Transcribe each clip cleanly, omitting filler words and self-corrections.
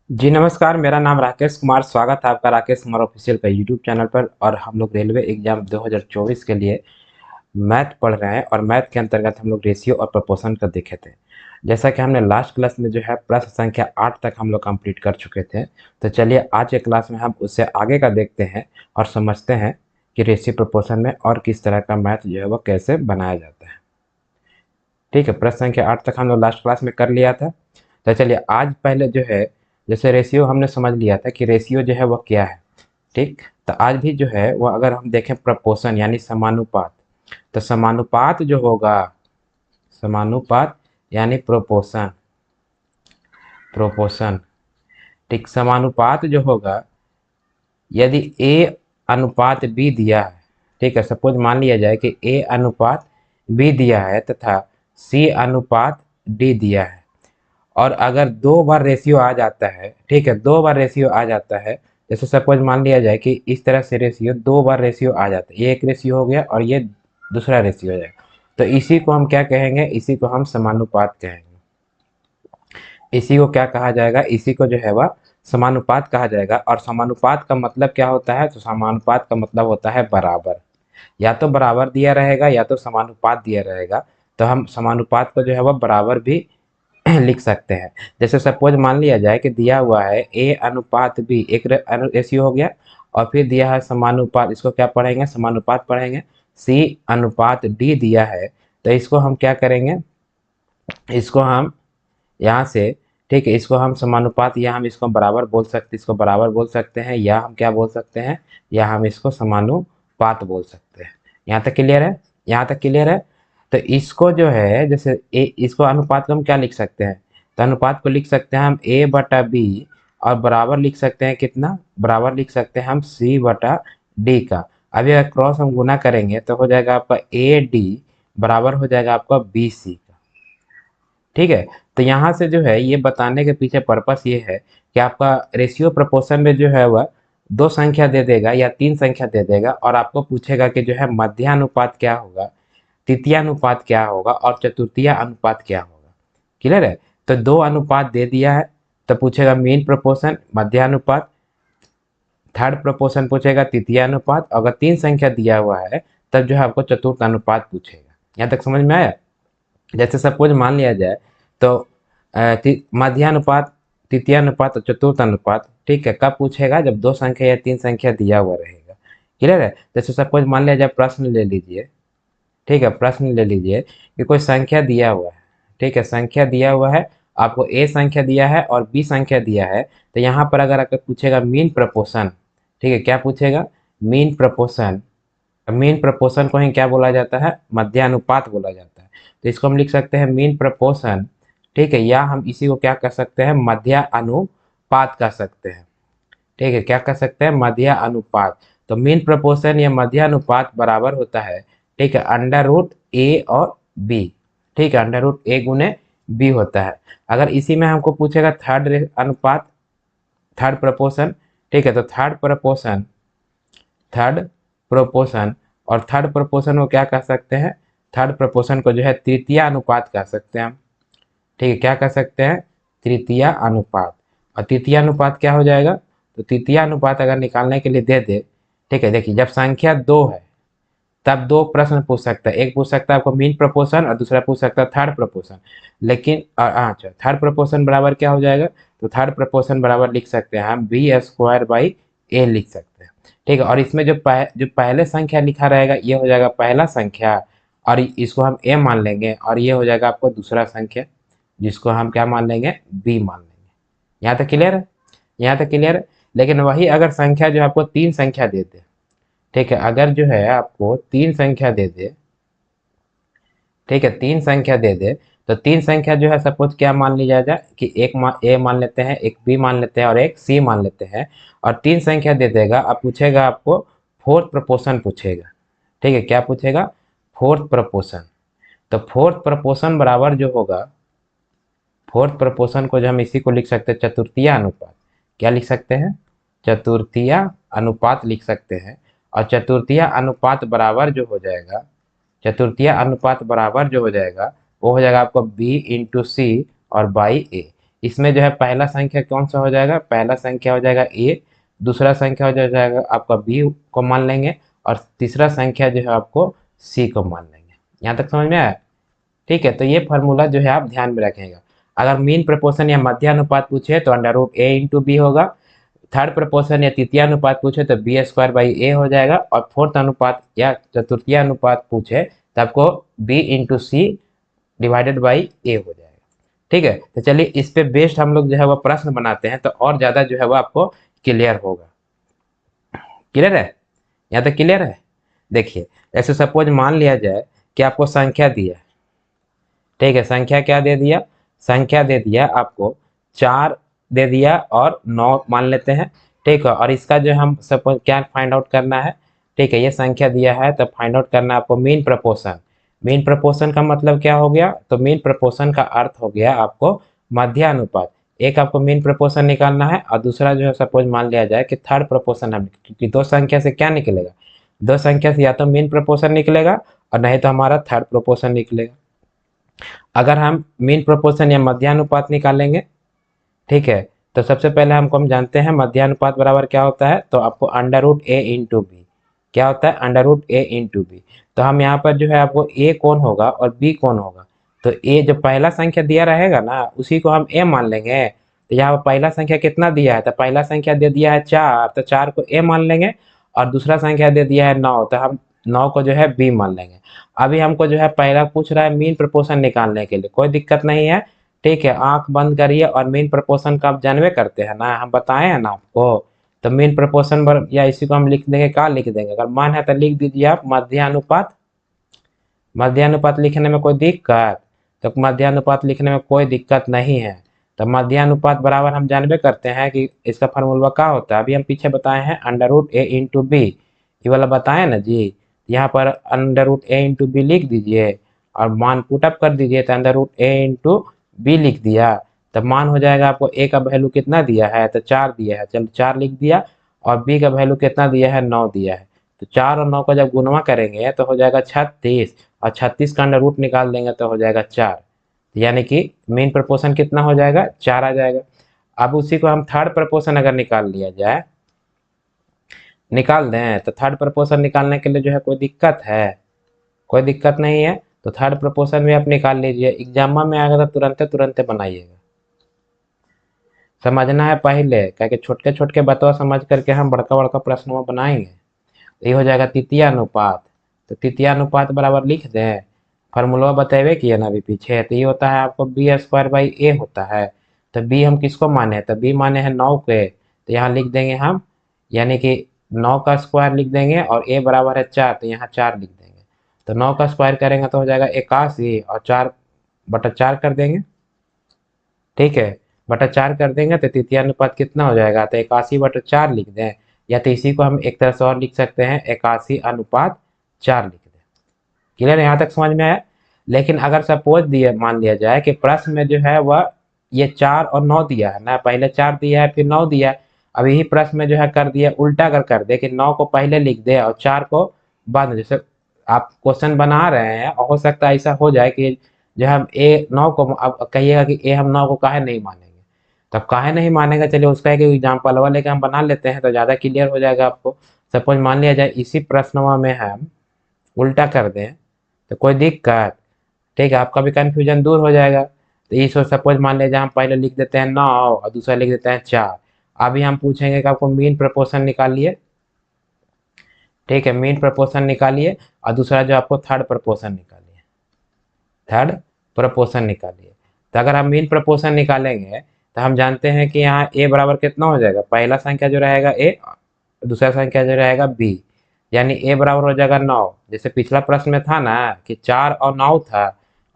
जी नमस्कार, मेरा नाम राकेश कुमार। स्वागत है आपका राकेश कुमार ऑफिशियल का यूट्यूब चैनल पर। और हम लोग रेलवे एग्जाम 2024 के लिए मैथ पढ़ रहे हैं और मैथ के अंतर्गत हम लोग रेशियो और प्रोपोर्शन का देखे थे। जैसा कि हमने लास्ट क्लास में जो है प्रश्न संख्या 8 तक हम लोग कंप्लीट कर चुके थे, तो चलिए आज के क्लास में हम उससे आगे का देखते हैं और समझते हैं कि रेशियो प्रोपोर्शन में और किस तरह का मैथ जो है वो कैसे बनाया जाता है। ठीक है, प्रश्न संख्या 8 तक हम लोग लास्ट क्लास में कर लिया था। तो चलिए आज पहले जो है, जैसे रेशियो हमने समझ लिया था कि रेशियो जो है वह क्या है। ठीक, तो आज भी जो है वह अगर हम देखें प्रपोर्शन यानी समानुपात, तो समानुपात जो होगा, समानुपात यानी प्रोपोर्शन, प्रोपोर्शन। ठीक, समानुपात जो होगा, यदि ए अनुपात बी दिया है, ठीक है, सपोज मान लिया जाए कि ए अनुपात बी दिया है तथा सी अनुपात डी दिया है, और अगर दो बार रेशियो आ जाता है, ठीक है, दो बार रेशियो आ जाता है, जैसे सपोज मान लिया जाए कि इस तरह से रेशियो दो बार रेशियो आ जाता है, ये एक रेशियो हो गया और ये दूसरा रेशियो हो जाएगा, तो इसी को हम क्या कहेंगे, इसी को हम समानुपात कहेंगे। इसी को क्या कहा जाएगा, इसी को जो है वह समानुपात कहा जाएगा। और समानुपात का मतलब क्या होता है, तो समानुपात का मतलब होता है बराबर। या तो बराबर दिया रहेगा या तो समानुपात दिया रहेगा, तो हम समानुपात को जो है वह बराबर भी लिख सकते हैं। जैसे सपोज मान लिया जाए कि दिया हुआ है ए अनुपात बी, एक रेशियो हो गया, और फिर दिया है समानुपात, इसको क्या पढ़ेंगे, समानुपात पढ़ेंगे। सी अनुपात डी दिया है, तो इसको हम क्या करेंगे, इसको हम यहाँ से, ठीक है, इसको हम समानुपात या हम इसको बराबर बोल सकते, इसको बराबर बोल सकते हैं, या हम क्या बोल सकते हैं, या हम इसको समानुपात बोल सकते हैं। यहाँ तक क्लियर है, यहाँ तक क्लियर है। तो इसको जो है, जैसे ए, इसको अनुपात को हम क्या लिख सकते हैं, तो अनुपात को लिख सकते हैं हम ए बटा बी, और बराबर लिख सकते हैं कितना, बराबर लिख सकते हैं हम सी बटा डी का। अभी अगर क्रॉस हम गुना करेंगे तो हो जाएगा आपका ए डी बराबर हो जाएगा आपका बी सी। ठीक है, तो यहाँ से जो है ये बताने के पीछे पर्पस ये है कि आपका रेशियो प्रोपोर्शन में जो है वह दो संख्या दे देगा या तीन संख्या दे देगा, और आपको पूछेगा कि जो है मध्यानुपात क्या होगा, तृतीयानुपात क्या होगा और चतुर्थीय अनुपात क्या होगा। क्लियर है, तो दो अनुपात दे दिया है तो पूछेगा मीन प्रोपोर्शन, मध्यानुपात, थर्ड प्रोपोर्शन पूछेगा तृतीय अनुपात, अगर तीन संख्या दिया हुआ है तब जो है आपको चतुर्थ अनुपात पूछेगा। यहाँ तक समझ में आया। जैसे सपोज मान लिया जाए तो मध्यानुपात, तृतीयानुपात और चतुर्थ अनुपात, ठीक है, कब पूछेगा, जब दो संख्या या तीन संख्या दिया हुआ रहेगा। क्लियर है, जैसे सपोज मान लिया जाए, प्रश्न ले लीजिए, ठीक है, प्रश्न ले लीजिए कि कोई संख्या दिया हुआ है, ठीक है, संख्या दिया हुआ है, आपको ए संख्या दिया है और बी संख्या दिया है, तो यहाँ पर अगर आपको पूछेगा मीन प्रपोर्शन, ठीक है, क्या पूछेगा, मीन प्रपोर्शन। मीन प्रपोर्शन को ही क्या बोला जाता है, मध्यानुपात बोला जाता है। तो इसको हम लिख सकते हैं मीन प्रपोर्शन, ठीक है, या हम इसी को क्या कर सकते हैं, मध्य अनुपात कर सकते हैं। ठीक है, क्या कर सकते हैं, मध्य अनुपात। तो मीन प्रपोर्शन या मध्य अनुपात बराबर होता है, ठीक है, अंडर रूट ए और बी। ठीक है, अंडर रूट ए गुने बी होता है। अगर इसी में हमको पूछेगा थर्ड अनुपात, थर्ड प्रपोर्शन, ठीक है, तो थर्ड प्रपोर्शन, थर्ड प्रोपोर्शन, और थर्ड प्रोपोर्शन को क्या कह सकते हैं, थर्ड प्रोपोर्शन को जो है तृतीय अनुपात कह सकते हैं हम। ठीक है, क्या कह सकते हैं, तृतीय अनुपात। और तृतीय अनुपात क्या हो जाएगा, तो तृतीय अनुपात अगर निकालने के लिए दे दे, ठीक है, देखिए जब संख्या दो है तब दो प्रश्न पूछ सकता है, एक पूछ सकता है आपको मीन प्रोपोर्शन और दूसरा पूछ सकता है थर्ड प्रोपोर्शन। लेकिन अच्छा, थर्ड प्रोपोर्शन बराबर क्या हो जाएगा, तो थर्ड प्रोपोर्शन बराबर लिख सकते हैं हम बी स्क्वायर बाई ए लिख सकते हैं। ठीक है, और इसमें जो पहले संख्या लिखा रहेगा ये हो जाएगा पहला संख्या, और इसको हम ए मान लेंगे, और ये हो जाएगा आपको दूसरा संख्या, जिसको हम क्या मान लेंगे, बी मान लेंगे। यहाँ तक क्लियर है, यहाँ तक क्लियर है। लेकिन वही अगर संख्या जो आपको तीन संख्या दे दे, ठीक है, अगर जो है आपको तीन संख्या दे दे, ठीक है, तीन संख्या दे दे, तो तीन संख्या जो है सपोज क्या मान लिया जाए कि एक ए मान लेते हैं, एक बी मान लेते हैं और एक सी मान लेते हैं, और तीन संख्या दे देगा। अब पूछेगा आपको फोर्थ प्रपोर्शन पूछेगा। ठीक है, क्या पूछेगा, फोर्थ प्रपोर्शन। तो फोर्थ प्रपोर्शन बराबर जो होगा, फोर्थ प्रपोर्शन को जो हम इसी को लिख सकते हैं चतुर्थीय अनुपात। क्या लिख सकते हैं, चतुर्थीय अनुपात लिख सकते हैं। और चतुर्थीय अनुपात बराबर जो हो जाएगा, चतुर्थीय अनुपात बराबर जो हो जाएगा वो हो जाएगा आपको बी इंटू सी और बाई ए। इसमें जो है पहला संख्या कौन सा हो जाएगा, पहला संख्या हो जाएगा ए, दूसरा संख्या हो जाएगा आपका बी को मान लेंगे, और तीसरा संख्या जो है आपको सी को मान लेंगे। यहाँ तक समझ में आया? ठीक है, तो ये फार्मूला जो है आप ध्यान में रखेगा। अगर मीन प्रपोर्शन या मध्यानुपात पूछे तो अंडर रूट ए इंटू बी होगा, थर्ड प्रपोर्शन या तृतीय अनुपात पूछे तो बी स्क्वायर बाई ए हो जाएगा, और फोर्थ अनुपात या चतुर्थीय अनुपात पूछे तो आपको B into C divided by A हो जाएगा। ठीक है, तो चलिए इस पे बेस्ड हम लोग जो है वो प्रश्न बनाते हैं, तो और ज़्यादा जो है वो आपको क्लियर होगा। क्लियर है? यहाँ तक क्लियर है? देखिए, ऐसे सपोज मान लिया जाए कि आपको संख्या दिया, ठीक है, संख्या क्या दे दिया, संख्या दे दिया आपको 4 दे दिया और 9 मान लेते हैं। ठीक है, और इसका जो हम सपोज क्या फाइंड आउट करना है, ठीक है, ये संख्या दिया है तो फाइंड आउट करना है आपको मीन प्रपोर्शन। मीन प्रपोर्शन का मतलब क्या हो गया, तो मीन प्रपोर्शन का अर्थ हो गया आपको मध्यानुपात। एक आपको मीन प्रपोर्शन निकालना है, और दूसरा जो है सपोज मान लिया जाए कि थर्ड प्रपोर्शन हम, क्योंकि दो संख्या से क्या निकलेगा, दो संख्या से या तो मीन प्रपोर्शन निकलेगा और नहीं तो हमारा थर्ड प्रपोर्शन निकलेगा। अगर हम मीन प्रोपोर्शन या मध्यानुपात निकालेंगे, ठीक है, तो सबसे पहले हम जानते हैं मध्यानुपात बराबर क्या होता है, तो आपको अंडर रूट ए इंटू बी, क्या होता है, अंडर रूट ए इंटू बी। तो हम यहाँ पर जो है आपको ए कौन होगा और बी कौन होगा, तो ए जो पहला संख्या दिया रहेगा ना उसी को हम ए मान लेंगे। तो यहाँ पर पहला संख्या कितना दिया है, तो पहला संख्या दे दिया है 4, तो 4 को ए मान लेंगे, और दूसरा संख्या दे दिया है 9, तो हम 9 को जो है बी मान लेंगे। अभी हमको जो है पहला पूछ रहा है मीन प्रपोर्शन निकालने के लिए, कोई दिक्कत नहीं है। ठीक है, आंख बंद करिए, और मीन प्रपोर्शन का आप जानवे करते हैं ना, हम बताए हैं ना आपको। तो मीन प्रपोर्शन या इसी को हम लिख देंगे, क्या लिख देंगे, अगर मान है तो लिख दीजिए आप मध्यानुपात। मध्यानुपात लिखने में कोई दिक्कत, तो मध्यानुपात लिखने में कोई दिक्कत नहीं है। तो मध्यानुपात बराबर हम जानवे करते हैं कि इसका फार्मूला क्या होता है, अभी हम पीछे बताए हैं अंडर रूट ए इंटू बी, ये वाला बताए ना जी। यहाँ पर अंडर रूट ए इंटू बी लिख दीजिए, और मान पुटअप कर दीजिए, तो अंडर रूट ए इंटू बी लिख दिया, तब मान हो जाएगा आपको ए का वैल्यू कितना दिया है, तो 4 दिया है, चलो 4 लिख दिया, और बी का वैल्यू कितना दिया है, 9 दिया है। तो 4 और 9 को जब गुणा करेंगे तो हो जाएगा 36, और 36 का अंडर रूट निकाल देंगे तो हो जाएगा 4, यानी कि मेन प्रपोर्शन कितना हो जाएगा, 4 आ जाएगा। अब उसी को हम थर्ड प्रपोर्शन अगर निकाल लिया जाए, निकाल दें, तो थर्ड प्रपोर्शन निकालने के लिए जो है कोई दिक्कत है, कोई दिक्कत नहीं है। तो थर्ड प्रपोर्शन भी आप निकाल लीजिए, एग्जाम में आएगा तो तुरंत बनाइएगा। समझना है पहले, क्या कि छोटे छोटे बतवा समझ करके हम बड़का बड़का प्रश्नों बनाएंगे। तो ये हो जाएगा तृतीय अनुपात, तो तृतीय अनुपात बराबर लिख दें, फार्मूला बतेबे किए ना अभी पीछे, तो ये होता है आपको बी स्क्वायर बाई ए होता है। तो बी हम किसको माने, तो बी माने हैं 9 के, तो यहाँ लिख देंगे हम, यानी कि 9 का स्क्वायर लिख देंगे, और ए बराबर है 4, तो यहाँ 4 लिख देंगे। तो 9 का स्क्वायर करेंगे तो हो जाएगा 81, और 4/4 कर देंगे। ठीक है, बटा 4 कर देंगे तो तृतीय अनुपात कितना हो जाएगा, तो 81/4 लिख दें, या तो इसी को हम एक तरह से और लिख सकते हैं, 81/4 लिख दें। क्लियर, यहाँ तक समझ में आया? लेकिन अगर सपोज दिए मान लिया जाए कि प्रश्न में जो है वह ये 4 और 9 दिया है ना, पहले 4 दिया है फिर 9 दिया है, अब यही प्रश्न में जो है कर दिया उल्टा, अगर कर दे कि 9 को पहले लिख दे और 4 को बाद में, जैसे आप क्वेश्चन बना रहे हैं, और हो सकता है ऐसा हो जाए कि जो हम ए 9 को, अब कहिएगा कि ए हम 9 को काहे नहीं मानेंगे, तब काहे नहीं मानेगा, चलिए उसका एक एग्जाम्पल वाले के हम बना लेते हैं तो ज़्यादा क्लियर हो जाएगा आपको। सपोज मान लिया जाए इसी प्रश्न में हम उल्टा कर दें तो कोई दिक्कत, ठीक है, आपका भी कन्फ्यूजन दूर हो जाएगा। तो इसको सपोज मान लीजिए हम पहले लिख देते हैं 9 और दूसरा लिख देते हैं 4। अभी हम पूछेंगे कि आपको मीन प्रपोर्शन निकालिए, ठीक है, मीन प्रपोर्शन निकालिए, और दूसरा जो आपको थर्ड प्रपोर्शन निकालिए, थर्ड प्रपोर्शन निकालिए। तो अगर हम मीन प्रपोर्शन निकालेंगे तो हम जानते हैं कि यहाँ ए बराबर कितना हो जाएगा, पहला संख्या जो रहेगा ए, दूसरा संख्या जो रहेगा बी, यानी ए बराबर हो जाएगा 9। जैसे पिछला प्रश्न में था ना कि 4 और 9 था,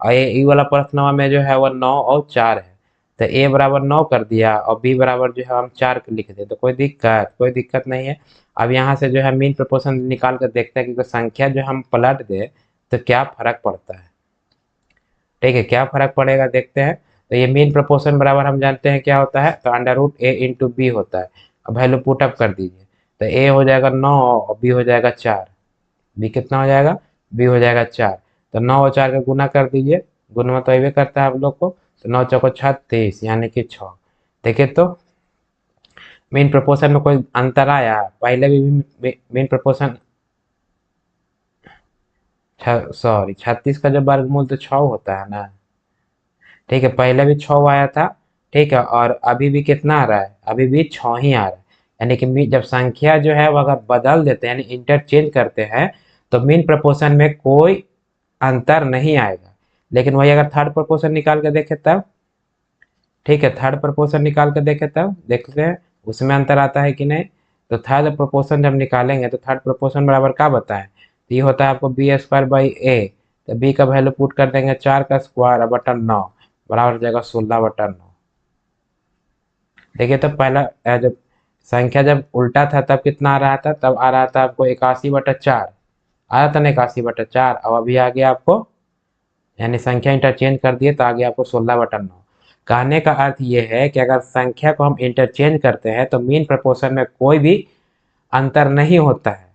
और ये वाला प्रश्न में जो है वो 9 और 4 है, तो ए बराबर 9 कर दिया, और बी बराबर जो है हम 4 लिख दे, तो कोई दिक्कत नहीं है। अब यहाँ से जो है मीन प्रपोर्शन निकाल कर देखते हैं कि संख्या जो हम पलट दे तो क्या फर्क पड़ता है। ठीक है, क्या फर्क पड़ेगा देखते हैं। तो ये मीन प्रपोर्शन बराबर हम जानते हैं क्या होता है, तो अंडर रूट ए इंटू बी होता है। अब वैल्यू पुटअप कर दीजिए, तो ए हो जाएगा 9 और बी हो जाएगा 4, बी कितना हो जाएगा, बी हो जाएगा 4। तो 9 और 4 का गुना कर दीजिए, गुणा तो ये करता है आप लोग को, तो 9 चौको 36 यानी कि 6। देखिए तो मीन प्रोपोर्शन में कोई अंतर आया? पहले भी मीन प्रोपोर्शन, सॉरी 36 का जब वर्गमूल तो 6 होता है ना। ठीक है, पहले भी 6 आया था। ठीक है, और अभी भी कितना आ रहा है? अभी भी 6 ही आ रहा है। यानी कि जब संख्या जो है वो अगर बदल देते हैं, यानी इंटरचेंज करते हैं, तो मीन प्रपोर्शन में कोई अंतर नहीं आएगा। लेकिन वही अगर थर्ड प्रपोर्शन निकाल के देखे तब, ठीक है, थर्ड प्रपोर्शन निकाल के देखे तब देखते हैं उसमें अंतर आता है कि नहीं। तो थर्ड प्रपोर्शन जब निकालेंगे तो थर्ड प्रपोर्शन बराबर क्या बताएं? तो ये होता है आपको बी स्क्वायर बाई ए। तो बी का वैल्यू पुट कर देंगे 4 का स्क्वायर बटा 9 बराबर हो जाएगा 16/9। देखिए तो पहला जब संख्या जब उल्टा था तब कितना आ रहा था? तब आ रहा था आपको 81/4 आया था ना, 81/4। अब अभी आ गया आपको, यानी संख्या इंटरचेंज कर दिए तो आ गया आपको 16/9। कहने का अर्थ ये है कि अगर संख्या को हम इंटरचेंज करते हैं तो मीन प्रपोर्शन में कोई भी अंतर नहीं होता है।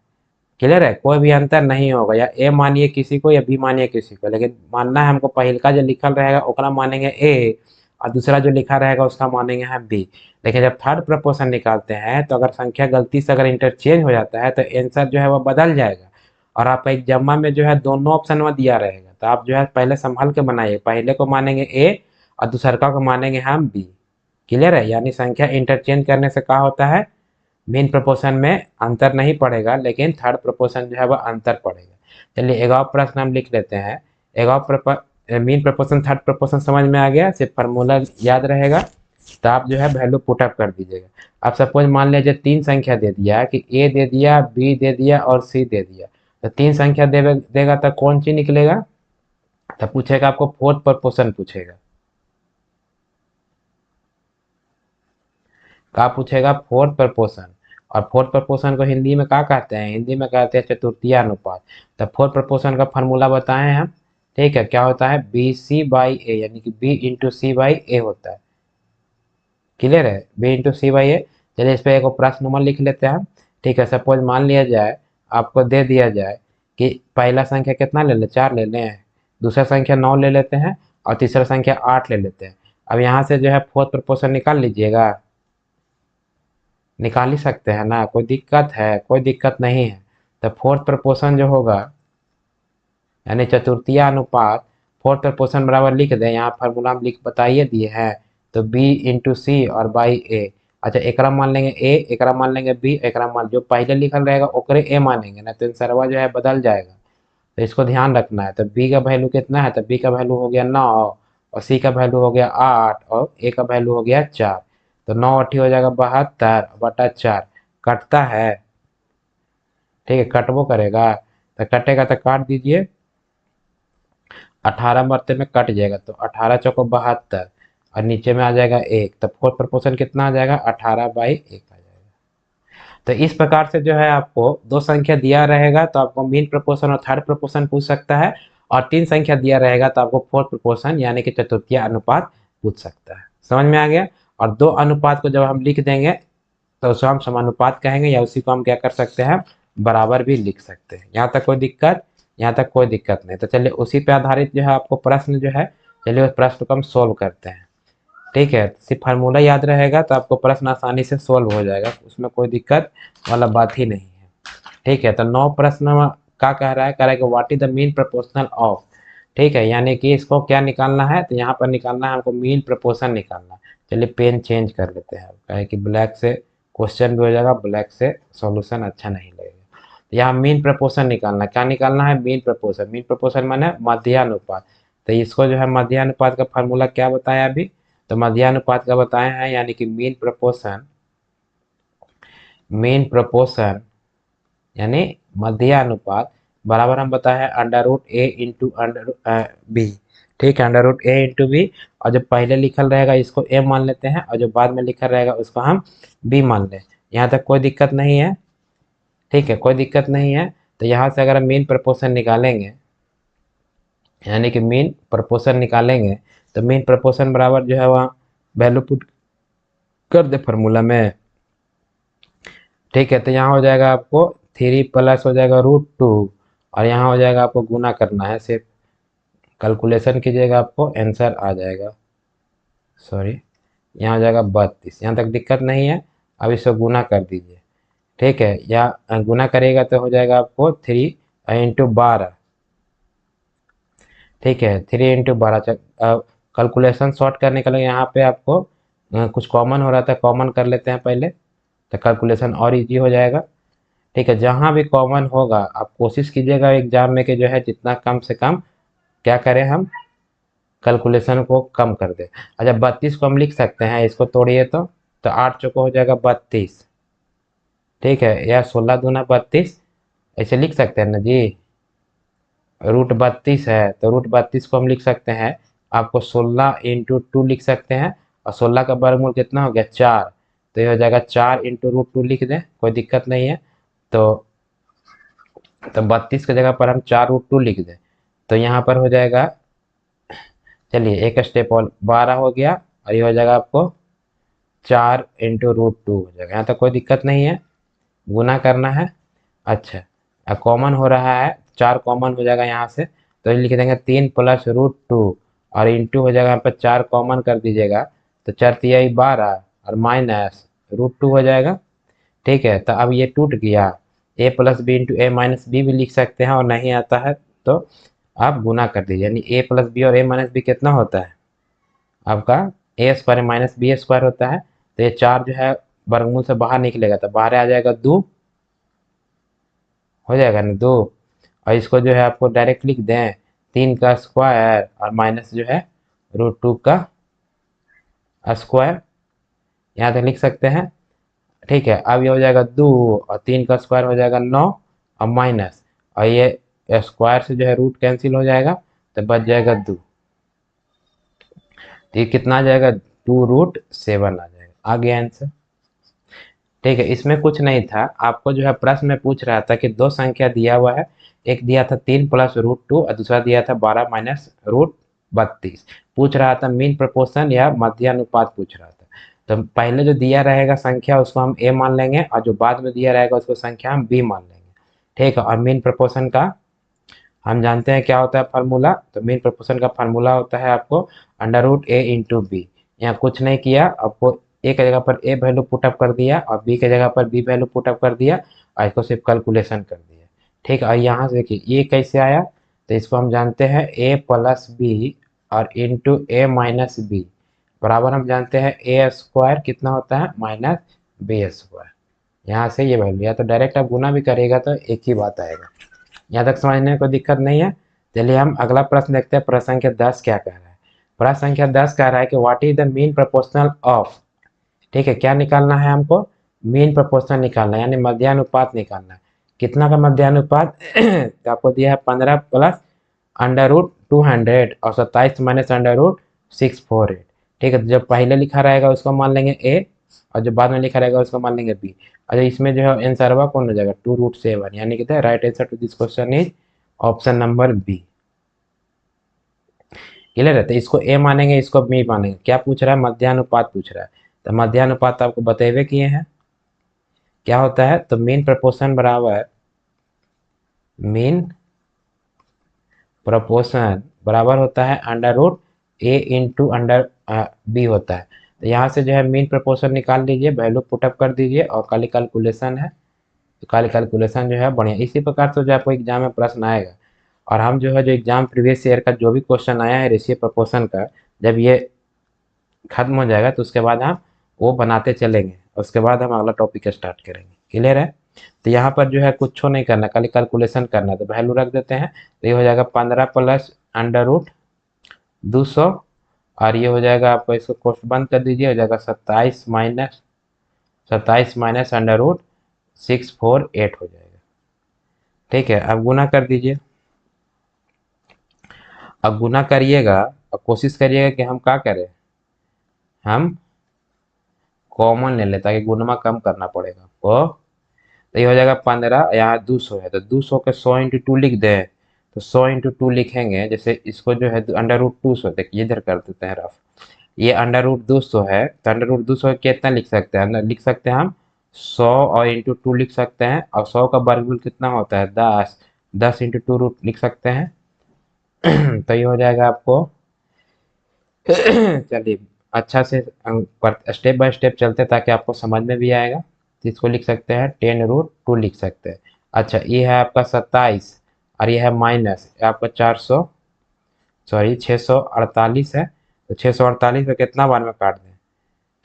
क्लियर है? कोई भी अंतर नहीं होगा, या ए मानिए किसी को या बी मानिए किसी को, लेकिन मानना है हमको पहिल का जो लिखल रहेगा ओकरा मानेंगे ए, और दूसरा जो लिखा रहेगा उसका मानेंगे हम बी। लेकिन जब थर्ड प्रपोर्शन निकालते हैं तो अगर संख्या गलती से अगर इंटरचेंज हो जाता है तो आंसर जो है वो बदल जाएगा। और आप एग्जाम में जो है दोनों ऑप्शन में दिया रहेगा, तो आप जो है पहले संभल के बनाइए, पहले को मानेंगे ए और दूसरा को मानेंगे हम बी। क्लियर है? यानी संख्या इंटरचेंज करने से क्या होता है? मीन प्रपोर्शन में अंतर नहीं पड़ेगा, लेकिन थर्ड प्रपोर्शन जो है वह अंतर पड़ेगा। चलिए एक और प्रश्न हम लिख लेते हैं। एक और मीन प्रपोर्शन थर्ड प्रपोर्शन समझ में आ गया, सिर्फ फार्मूला याद रहेगा, तो आप जो है वैल्यू पुटअप कर दीजिएगा। अब सपोज मान लीजिए तीन संख्या दे दिया कि ए दे दिया, बी दे दिया और सी दे दिया। तो तीन संख्या देगा तो कौन सी निकलेगा? तो पूछेगा आपको फोर्थ प्रपोर्शन पूछेगा। का पूछेगा? Fourth proportion. और फोर्थ प्रपोर्शन को हिंदी में क्या कहते हैं? हिंदी में कहते हैं चतुर्थीय अनुपात। तो फोर्थ प्रपोर्शन का फॉर्मूला बताएं हम। ठीक है, क्या होता है? बी सी बाई ए, यानी कि बी इंटू सी बाई ए होता है। क्लियर है? बी इंटू सी बाई ए। चलिए इस पे एक प्रश्न नंबर लिख लेते हैं। ठीक है, सपोज मान लिया जाए, आपको दे दिया जाए कि पहला संख्या कितना ले ले? 4 ले लें, दूसरा संख्या 9 ले लेते हैं, और तीसरा संख्या 8 ले लेते हैं। अब यहाँ से जो है फोर्थ प्रपोर्शन निकाल लीजिएगा। निकाल ही सकते हैं ना, कोई दिक्कत है? कोई दिक्कत नहीं है। तो फोर्थ प्रपोर्शन जो होगा, यानी चतुर्थीय अनुपात, फोर्थ प्रपोर्शन बराबर लिख दें, यहाँ फार्मूला हम लिख बताइए दिए हैं। तो बी इंटू सी और बाई ए। अच्छा, एकरा मान लेंगे ए, एकरा मान लेंगे बी, एकरा मान जो पहले लिखल रहेगा ओकरे ए मानेंगे ना, तो सरवा जो है बदल जाएगा। तो इसको ध्यान रखना है। तो बी का वैल्यू कितना है? तो बी का वैल्यू हो गया 9, और सी का वैल्यू हो गया 8, और ए का वैल्यू हो गया 4। तो 9 8 हो जाएगा 72/4। कटता है? ठीक है, कटबो करेगा। तो कटेगा तो काट दीजिए, 18 मरते में कट जाएगा, तो 18 चौको 72, और नीचे में आ जाएगा 1। तो फोर्थ प्रपोर्शन कितना आ जाएगा? 18/1 आ जाएगा। तो इस प्रकार से जो है आपको दो संख्या दिया रहेगा तो आपको मीन प्रपोर्शन और थर्ड प्रपोर्शन पूछ सकता है, और तीन संख्या दिया रहेगा तो आपको फोर्थ प्रपोर्शन यानी कि चतुर्थीय अनुपात पूछ सकता है। समझ में आ गया? और दो अनुपात को जब हम लिख देंगे तो उसे हम समानुपात कहेंगे, या उसी को हम क्या कर सकते हैं? बराबर भी लिख सकते हैं। यहाँ तक कोई दिक्कत? यहाँ तक कोई दिक्कत नहीं। तो चलिए उसी पे आधारित जो है आपको प्रश्न जो है, चलिए उस प्रश्न को हम सोल्व करते हैं। ठीक है, सिर्फ फार्मूला याद रहेगा तो आपको प्रश्न आसानी से सोल्व हो जाएगा, उसमें कोई दिक्कत वाला बात ही नहीं है। ठीक है, तो 9 प्रश्न में क्या कह रहा है? कह रहा है कि what is the mean proportional of. ठीक है, यानी कि इसको क्या निकालना है? तो यहाँ पर निकालना है हमको मीन प्रपोर्शन निकालना है। चलिए पेन चेंज कर लेते हैं, कहे कि ब्लैक से क्वेश्चन भी हो जाएगा, ब्लैक से सॉल्यूशन अच्छा नहीं लगेगा। तो यहाँ मीन प्रपोर्शन निकालना, क्या निकालना है? Mean proportion. मीन प्रपोर्शन माने मध्यानुपात। तो इसको जो है मध्यानुपात का फार्मूला क्या बताया अभी? तो मध्यानुपात का बताए हैं, यानी कि मीन प्रपोर्शन यानी मध्यानुपात बराबर हम बताए हैं √a इंटू बी। ठीक है, √a इंटू बी। और जो पहले लिखल रहेगा इसको a मान लेते हैं, और जो बाद में लिखा रहेगा उसको हम b मान लें। यहाँ तक कोई दिक्कत नहीं है? ठीक है, कोई दिक्कत नहीं है। तो यहाँ से अगर हम मीन प्रपोर्शन निकालेंगे, यानी कि मीन प्रपोर्शन निकालेंगे, तो मीन प्रपोर्शन बराबर जो है वहाँ वैल्यू पुट कर दे फॉर्मूला में। ठीक है, तो यहाँ हो जाएगा आपको 3 प्लस हो जाएगा √2, और यहाँ हो जाएगा आपको गुना करना है, सिर्फ कैलकुलेशन कीजिएगा आपको आंसर आ जाएगा। सॉरी, यहाँ हो जाएगा 32। यहाँ तक दिक्कत नहीं है। अब इसको गुना कर दीजिए, ठीक है, या गुना करिएगा तो हो जाएगा आपको 3 × 12, ठीक है, 3 × 12। कैलकुलेशन शॉर्ट करने के लिए यहाँ पे आपको कुछ कॉमन हो रहा था, कॉमन कर लेते हैं पहले, तो कैलकुलेशन और इजी हो जाएगा। ठीक है, जहाँ भी कॉमन होगा आप कोशिश कीजिएगा एग्जाम में कि जो है जितना कम से कम क्या करें हम, कैलकुलेशन को कम कर दे। अच्छा, 32 को हम लिख सकते हैं, इसको तोड़िए तो 8 चौको हो जाएगा 32, ठीक है, या 16 × 2 = 32, ऐसे लिख सकते हैं ना जी। √32 है तो √32 को हम लिख सकते हैं, आपको 16 × 2 लिख सकते हैं, और 16 का वर्गमूल कितना हो गया 4, तो ये हो जाएगा 4 × √2 लिख दें, कोई दिक्कत नहीं है। तो 32 की जगह पर हम 4 √2 लिख दें, तो यहाँ पर हो जाएगा, चलिए एक स्टेप और, 12 हो गया, और ये हो जाएगा आपको 4 × √2 हो जाएगा। यहाँ तक कोई दिक्कत नहीं है, गुना करना है। अच्छा, कॉमन हो रहा है, 4 कॉमन हो जाएगा यहाँ से, तो ये लिख देंगे 3 + √2, और इंटू हो जाएगा यहाँ पर 4 कॉमन कर दीजिएगा, तो 4 × 3 = 12, और माइनस √2 हो जाएगा। ठीक है, तो अब ये टूट गया, a + b × a - b भी लिख सकते हैं, और नहीं आता है तो आप गुना कर दीजिए, यानी a + b और a - b कितना होता है आपका, a² - b² होता है। तो ये 4 जो है वर्गमूल से बाहर निकलेगा, तो बाहर आ जाएगा 2, हो जाएगा ना 2, और इसको जो है आपको डायरेक्ट लिख दें 3 का स्क्वायर, और माइनस जो है √2 का स्क्वायर, यहाँ तक लिख सकते हैं। ठीक है, अब ये हो जाएगा 2, और 3 का स्क्वायर हो जाएगा 9, और माइनस, और ये स्क्वायर से जो है रूट कैंसिल हो जाएगा, तो बच जाएगा 2, तो ये कितना आ जाएगा 2√7 आ जाएगा। आ गया आंसर। ठीक है, इसमें कुछ नहीं था, आपको जो है प्रश्न में पूछ रहा था कि दो संख्या दिया हुआ है, एक दिया था 3 + √2 और दूसरा दिया था 12 - √32। पूछ रहा था मीन प्रपोर्शन या मध्यानुपात पूछ रहा था। तो पहले जो दिया रहेगा संख्या उसको हम a मान लेंगे, और जो बाद में दिया रहेगा उसको संख्या हम b मान लेंगे। ठीक है, और मीन प्रपोर्शन का हम जानते हैं क्या होता है फार्मूला, तो मीन प्रपोर्शन का फार्मूला होता है आपको √a × b। यहाँ कुछ नहीं किया, आपको ए की जगह पर ए वैल्यू पुटअप कर दिया, और बी की जगह पर बी वैल्यू पुटअप कर दिया, और इसको सिर्फ कैलकुलेशन कर दिया। ठीक है, और यहाँ से देखिए ये कैसे आया, तो इसको हम जानते हैं a + b और इंटू a - b बराबर, हम जानते हैं a² कितना होता है -b²। यहाँ से ये वैल्यू, या तो डायरेक्ट आप गुना भी करेगा तो एक ही बात आएगा। यहाँ तक समझने में कोई दिक्कत नहीं है। चलिए हम अगला प्रश्न देखते हैं, प्रश्न संख्या 10 क्या कह रहा है। प्रश्न संख्या 10 कह रहा है कि what is the mean proportional of, ठीक है, क्या निकालना है हमको, मीन प्रोपोर्शनल निकालना है, यानी मध्यानुपात निकालना है। कितना का मध्यानुपात तो आपको दिया है 15 + √200 और 27 - √648। ठीक है, तो जो पहले लिखा रहेगा उसको मान लेंगे a, और जो बाद में लिखा रहेगा उसको मान लेंगे b। अच्छा, इसमें जो है आंसर कौन हो जाएगा 2√7, यानी कि right answer to this question is option number B. Clear है, तो इसको a मानेंगे, इसको b मानेंगे। क्या पूछ रहा है, मध्यानुपात पूछ रहा है, तो मध्यानुपात आपको बतेबे किए हैं क्या होता है, तो मीन प्रपोर्शन बराबर, मीन प्रोपोर्शन बराबर होता है √a × b होता है। तो यहाँ से जो है मीन प्रोपोर्शन निकाल लीजिए, वैल्यू पुटअप कर दीजिए, और खाली कैलकुलेशन है, तो खाली कैलकुलेशन जो है बढ़िया। इसी प्रकार से जो आपको एग्जाम में प्रश्न आएगा, और हम जो है जो एग्जाम प्रीवियस ईयर का जो भी क्वेश्चन आया है रेशियो प्रोपोर्शन का, जब ये खत्म हो जाएगा तो उसके बाद हम वो बनाते चलेंगे, उसके बाद हम अगला टॉपिक स्टार्ट करेंगे। क्लियर है, तो यहाँ पर जो है कुछ नहीं करना, खाली कैलकुलेशन करना है, तो वैल्यू रख देते हैं, तो ये हो जाएगा 15 + √200, और ये हो जाएगा आपको, इसको कोष्ट बंद कर दीजिए, हो जाएगा 27 - √648 हो जाएगा। ठीक है, अब गुना कर दीजिए। अब गुना करिएगा और कोशिश करिएगा कि हम क्या करें, हम कॉमन ले लें, ताकि गुणा कम करना पड़ेगा आपको। तो ये हो जाएगा 15, यहाँ 200 है, तो 200 के 100 × 2 लिख दें, तो 100 × 2 लिखेंगे, जैसे इसको जो है √200, देखिए इधर कर देते हैं रफ, ये √200 है, तो √200 कितना लिख सकते हैं, लिख सकते हैं हम 100 और इंटू 2 लिख सकते हैं, और 100 का वर्गमूल कितना होता है 10, 10 × 2 रूट लिख सकते हैं। तो ये हो जाएगा आपको चलिए अच्छा से स्टेप बाय स्टेप चलते हैं ताकि आपको समझ में भी आएगा। तो इसको लिख सकते हैं 10√2 लिख सकते हैं। अच्छा, ये है आपका 27 और ये है माइनस आपका 648 है। तो 648 में कितना बार में काट दें?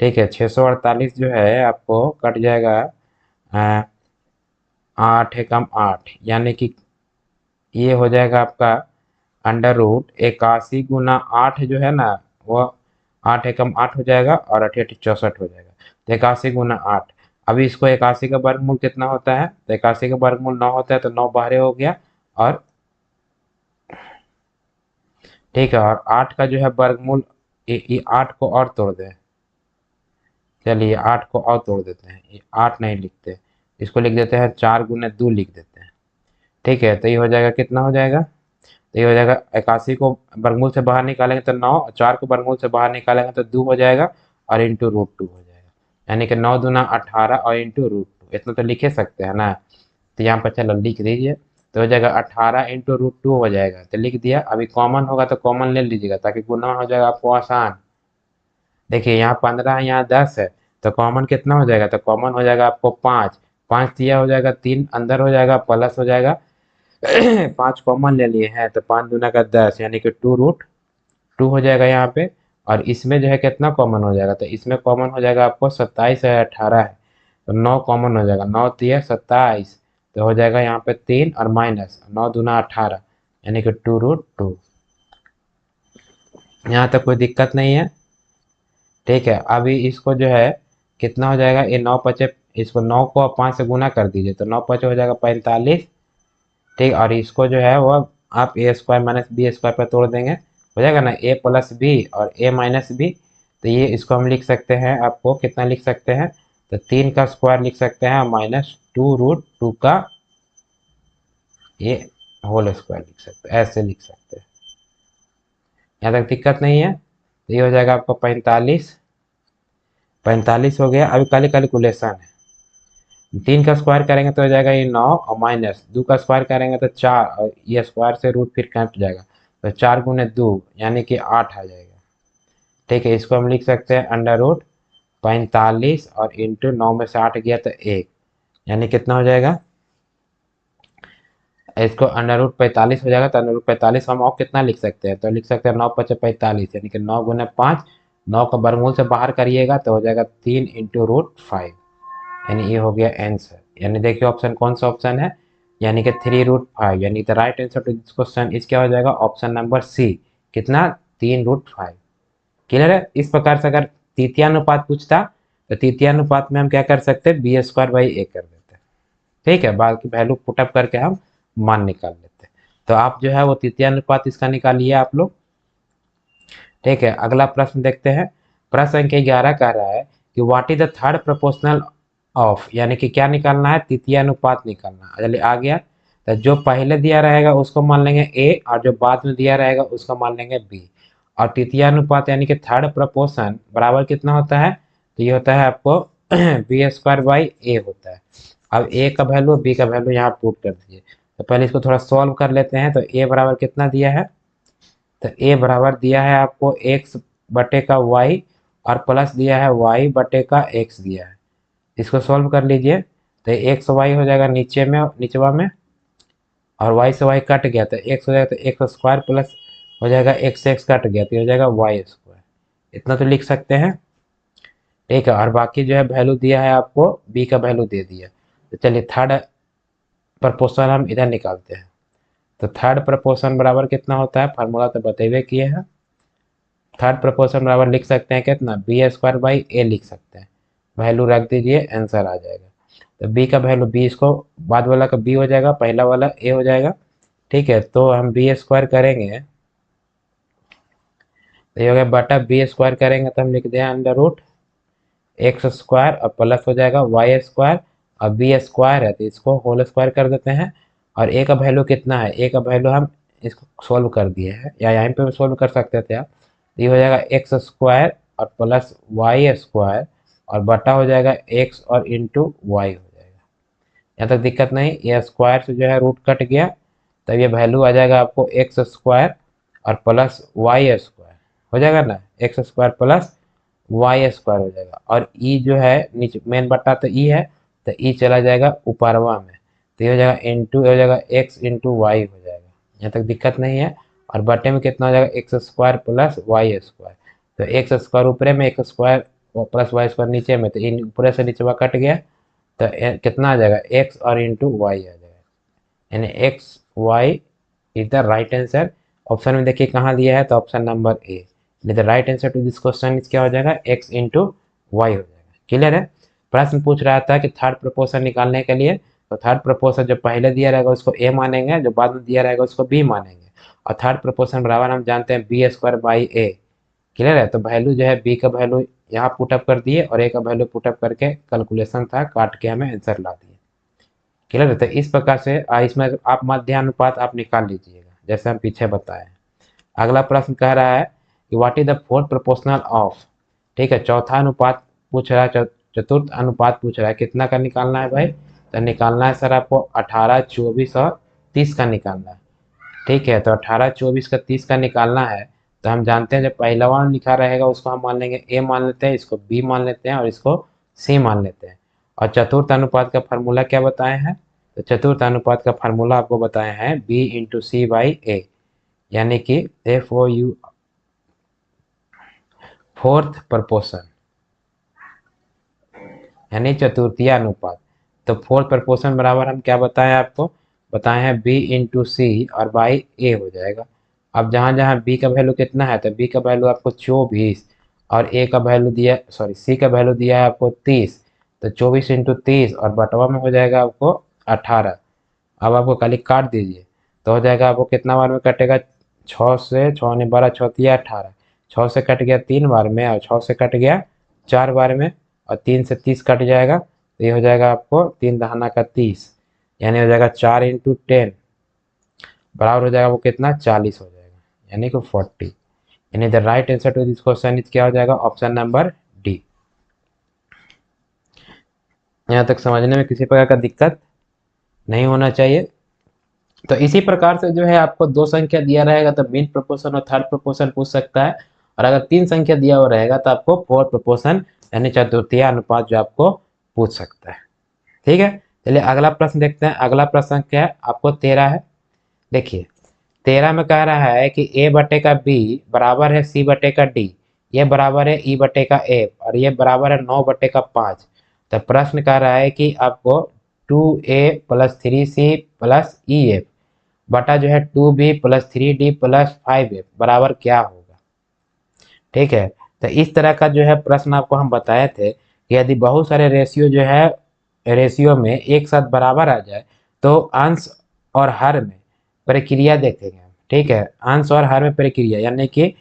ठीक है, 648 जो है आपको कट जाएगा 8 एकम 8, यानी कि ये हो जाएगा आपका √81 गुना 8 जो है ना, वो 8 एकम 8 हो जाएगा और 8 8 64 हो जाएगा। तो 81 गुना 8। अभी इसको 81 का वर्गमूल कितना होता है? तो 81 का वर्गमूल 9 होता है, तो 9 बाहर हो गया। और ठीक है, और 8 का जो है वर्गमूल, ये 8 को और तोड़ दें। चलिए 8 को और तोड़ देते हैं, ये 8 नहीं लिखते, इसको लिख देते हैं 4 गुने 2 लिख देते हैं। ठीक है, तो ये हो जाएगा, कितना हो जाएगा? तो ये हो जाएगा 81 को वर्गमूल से बाहर निकालेंगे तो 9, 4 को वर्गमूल से बाहर निकालेंगे तो 2 हो जाएगा और √2 हो जाएगा। यानी कि 9 दूना 18 और √2, इतना तो लिख ही सकते हैं ना। तो यहाँ पर चलो लिख दीजिए, तो हो जाएगा 18 × 2 हो जाएगा। तो लिख दिया। अभी कॉमन होगा तो कॉमन ले लीजिएगा ताकि गुना हो जाएगा आपको आसान। देखिए यहाँ 15 है, यहाँ 10 है, तो कॉमन कितना हो जाएगा? तो कॉमन हो जाएगा आपको 5। 5 दिया हो जाएगा, 3 अंदर हो जाएगा, प्लस हो जाएगा 5 कॉमन ले लिए हैं, तो 5 दूना का 10, यानी कि 2√2 हो जाएगा यहाँ पे। और इसमें जो है कितना कॉमन हो जाएगा? तो इसमें कॉमन हो जाएगा आपको 27 है, 18 है, तो 9 कॉमन हो जाएगा। 9 तिया 27, तो हो जाएगा यहाँ पे 3 और माइनस 9 दूना 18, यानी कि 2√2। यहाँ तक कोई दिक्कत नहीं है। ठीक है, अभी इसको जो है कितना हो जाएगा? ये 9 पचे, इसको 9 को आप 5 से गुना कर दीजिए, तो 9 पचे हो जाएगा 45। ठीक, और इसको जो है वो आप a² माइनस b² पर तोड़ देंगे, हो जाएगा ना a प्लस बी और a माइनस बी। तो ये इसको हम लिख सकते हैं, आपको कितना लिख सकते हैं? तो 3 का स्क्वायर लिख सकते हैं माइनस 2√2 का ये होल स्क्वायर लिख सकते हैं, ऐसे लिख सकते हैं। यहाँ तक दिक्कत नहीं है। तो ये हो जाएगा आपका 45। 45 हो गया। अभी खाली कैलकुलेशन है। 3 का स्क्वायर करेंगे तो हो जाएगा ये 9 और माइनस 2 का स्क्वायर करेंगे तो 4, और ये स्क्वायर से रूट फिर कट जाएगा, तो 4 गुने 2 यानी कि 8 आ जाएगा। ठीक है, इसको हम लिख सकते हैं √45 और इंटू 9 में से 8 गया तो 1, यानी कितना हो जाएगा? इसको √45 हो जाएगा। तो √45 हम और कितना लिख सकते हैं? तो लिख सकते हैं 9 पचे 45, यानी कि 9 गुने 5। 9 का वर्गमूल से बाहर करिएगा तो हो जाएगा 3 इंटू √5, यानी ये हो गया आंसर। यानी देखिए ऑप्शन कौन सा ऑप्शन है, यानी कि 3√5, यानी the right answer to this question is क्या हो जाएगा? Option number C. कितना? 3√5। क्लियर है? इस प्रकार से अगर तृतीयानुपात पूछता तो तृतीयानुपात में हम क्या कर सकते हैं? b² कर देते हैं। ठीक है, बाकी वैल्यू पुटअप करके हम मान निकाल लेते हैं। तो आप जो है वो तृतीयानुपात इसका निकालिए आप लोग। ठीक है, अगला प्रश्न देखते हैं। प्रश्न संख्या 11 कह रहा है कि what is the third proportional of, यानी कि क्या निकालना है? तृतीय अनुपात निकालना है। चलिए आ गया। तो जो पहले दिया रहेगा उसको मान लेंगे ए, और जो बाद में दिया रहेगा उसको मान लेंगे बी। और तृतीय अनुपात यानी कि थर्ड प्रपोर्शन बराबर कितना होता है? तो ये होता है आपको b² होता है। अब ए का वैल्यू बी का वैल्यू यहाँ पुट कर दीजिए। तो पहले इसको थोड़ा सॉल्व कर लेते हैं। तो ए बराबर कितना दिया है? तो ए बराबर दिया है आपको x/y, और प्लस दिया है y/x दिया है। इसको सॉल्व कर लीजिए। तो एक्स वाई हो जाएगा नीचे में, निचवा में, और y से y कट गया तो x हो जाएगा, तो x² प्लस हो जाएगा x कट गया तो हो जाएगा y²। इतना तो लिख सकते हैं। ठीक है, और बाकी जो है वैल्यू दिया है आपको, b का वैल्यू दे दिया। तो चलिए थर्ड प्रपोर्शन हम इधर निकालते हैं। तो थर्ड प्रपोर्शन बराबर कितना होता है? फार्मूला तो बतेबे किए हैं। थर्ड प्रपोर्शन बराबर लिख सकते हैं कितना? b² लिख सकते हैं। वैल्यू रख दीजिए, आंसर आ जाएगा। तो बी का वैल्यू, बी इसको बाद वाला का बी हो जाएगा, पहला वाला ए हो जाएगा। ठीक है, तो हम b² करेंगे तो ये हो गया बटा b² करेंगे तो हम लिख दें √x² और प्लस हो जाएगा y², और b² है तो इसको होल स्क्वायर कर देते हैं। और ए का वैल्यू कितना है? ए का वैल्यू हम इसको सोल्व कर दिए हैं, या यहाँ पे भी सोल्व कर सकते थे आप। तो ये हो जाएगा x² और प्लस y² और बटा हो जाएगा x और इंटू वाई हो जाएगा। यहाँ तक दिक्कत नहीं। ये स्क्वायर से जो है रूट कट गया, तब ये वैल्यू आ जाएगा आपको x² और प्लस y² हो जाएगा ना, x² प्लस वाई स्क्वायर हो जाएगा, और ई जो है नीचे मेन बट्टा तो ई है, तो ई चला जाएगा ऊपरवा में, तो ये हो जाएगा इंटू हो जाएगा एक्स इंटू वाई हो जाएगा। यहाँ तक दिक्कत नहीं है। और बटे में कितना हो जाएगा X square plus Y square, तो एक्स स्क्वायर ऊपरे में X square plus Y square नीचे में, तो इन ऊपरे से नीचे कट गया, तो कितना आ जाएगा एक्स और इंटू वाई आ जाएगा, यानी X Y is the right answer. Option में देखिए कहाँ दिया है, तो option number A, the right answer to this question is क्या हो जाएगा एक्स इंटू वाई हो जाएगा। क्लियर है। प्रश्न पूछ रहा था कि थर्ड प्रपोर्शन निकालने के लिए, तो थर्ड प्रपोर्शन जो पहले दिया रहेगा उसको ए मानेंगे, जो बाद में दिया रहेगा उसको बी मानेंगे, और थर्ड प्रपोर्शन बराबर हम जानते हैं B square by A. Clear है। तो वैल्यू जो है बी का वैल्यू यहाँ पुटअप कर दिए और ए का वैल्यू पुटअप करके कैलकुलेशन था काट के हमें आंसर ला दिए। क्लियर है। तो इस प्रकार से इसमें आप मध्य अनुपात आप निकाल लीजिएगा जैसे हम पीछे बताए। अगला प्रश्न कह रहा है कि what is the fourth proportional of, ठीक है, चौथा अनुपात पूछ रहा है, चतुर्थ अनुपात पूछ रहा है, कितना का निकालना है भाई, तो निकालना है सर आपको 18, 24 और 30 का निकालना है। ठीक है, तो 18, 24 का 30 का निकालना है, तो हम जानते हैं जब पहला वन लिखा रहेगा उसको हम मान लेंगे ए मान लेते हैं, इसको बी मान लेते हैं और इसको सी मान लेते हैं। और चतुर्थ अनुपात का फार्मूला क्या बताए हैं, तो चतुर्थ अनुपात का फार्मूला आपको बताए हैं B into C by A, यानी कि F O U fourth proportion, यानी चतुर्थीय अनुपात। तो फोर्थ प्रपोर्शन बराबर हम क्या बताएं आपको, बताए हैं बी इंटू सी और बाई ए हो जाएगा। अब जहाँ जहाँ बी का वैल्यू कितना है, तो बी का वैल्यू आपको 24 और ए का वैल्यू दिया, सॉरी सी का वैल्यू दिया है आपको 30, तो 24 इंटू 30 और बटवा में हो जाएगा आपको 18। अब आपको खाली काट दीजिए, तो हो जाएगा आपको कितना बार में कटेगा, 6 से 6 ने 12, 6 तिया 18, 6 से कट गया 3 बार में और 6 से कट गया 4 बार में, और 3 से 30 कट जाएगा, तो ये हो जाएगा आपको 3 दहाना का 30, यानी हो जाएगा 4 इंटू 10 बराबर हो जाएगा वो कितना 40 हो जाएगा, यानी कि 40, यानी the right answer to this question is क्या हो जाएगा ऑप्शन नंबर डी। यहाँ तक समझने में किसी प्रकार का दिक्कत नहीं होना चाहिए। तो इसी प्रकार से जो है आपको दो संख्या दिया रहेगा तो मीन प्रोपोर्शन और थर्ड प्रोपोर्शन पूछ सकता है, और अगर तीन संख्या दिया हुआ रहेगा तो आपको फोर्थ प्रोपोर्शन यानी चतुर्थीय अनुपात जो आपको पूछ सकता है। ठीक है, चलिए अगला प्रश्न देखते हैं। अगला प्रश्न क्या है, आपको 13 है। देखिए 13 में कह रहा है कि ए बटे का बी बराबर है सी बटे का डी, ये बराबर है ई बटे का एफ, और ये बराबर है 9 बटे का 5। तो प्रश्न कह रहा है कि आपको 2a plus 3c plus E F बटा जो है 2b plus 3d plus 5f बराबर क्या होगा। ठीक है, तो इस तरह का जो है प्रश्न आपको हम बताए थे कि यदि बहुत सारे रेशियो जो है रेशियो में एक साथ बराबर आ जाए तो अंश और हर में प्रक्रिया देखेंगे हम। ठीक है, अंश और हर में प्रक्रिया यानी कि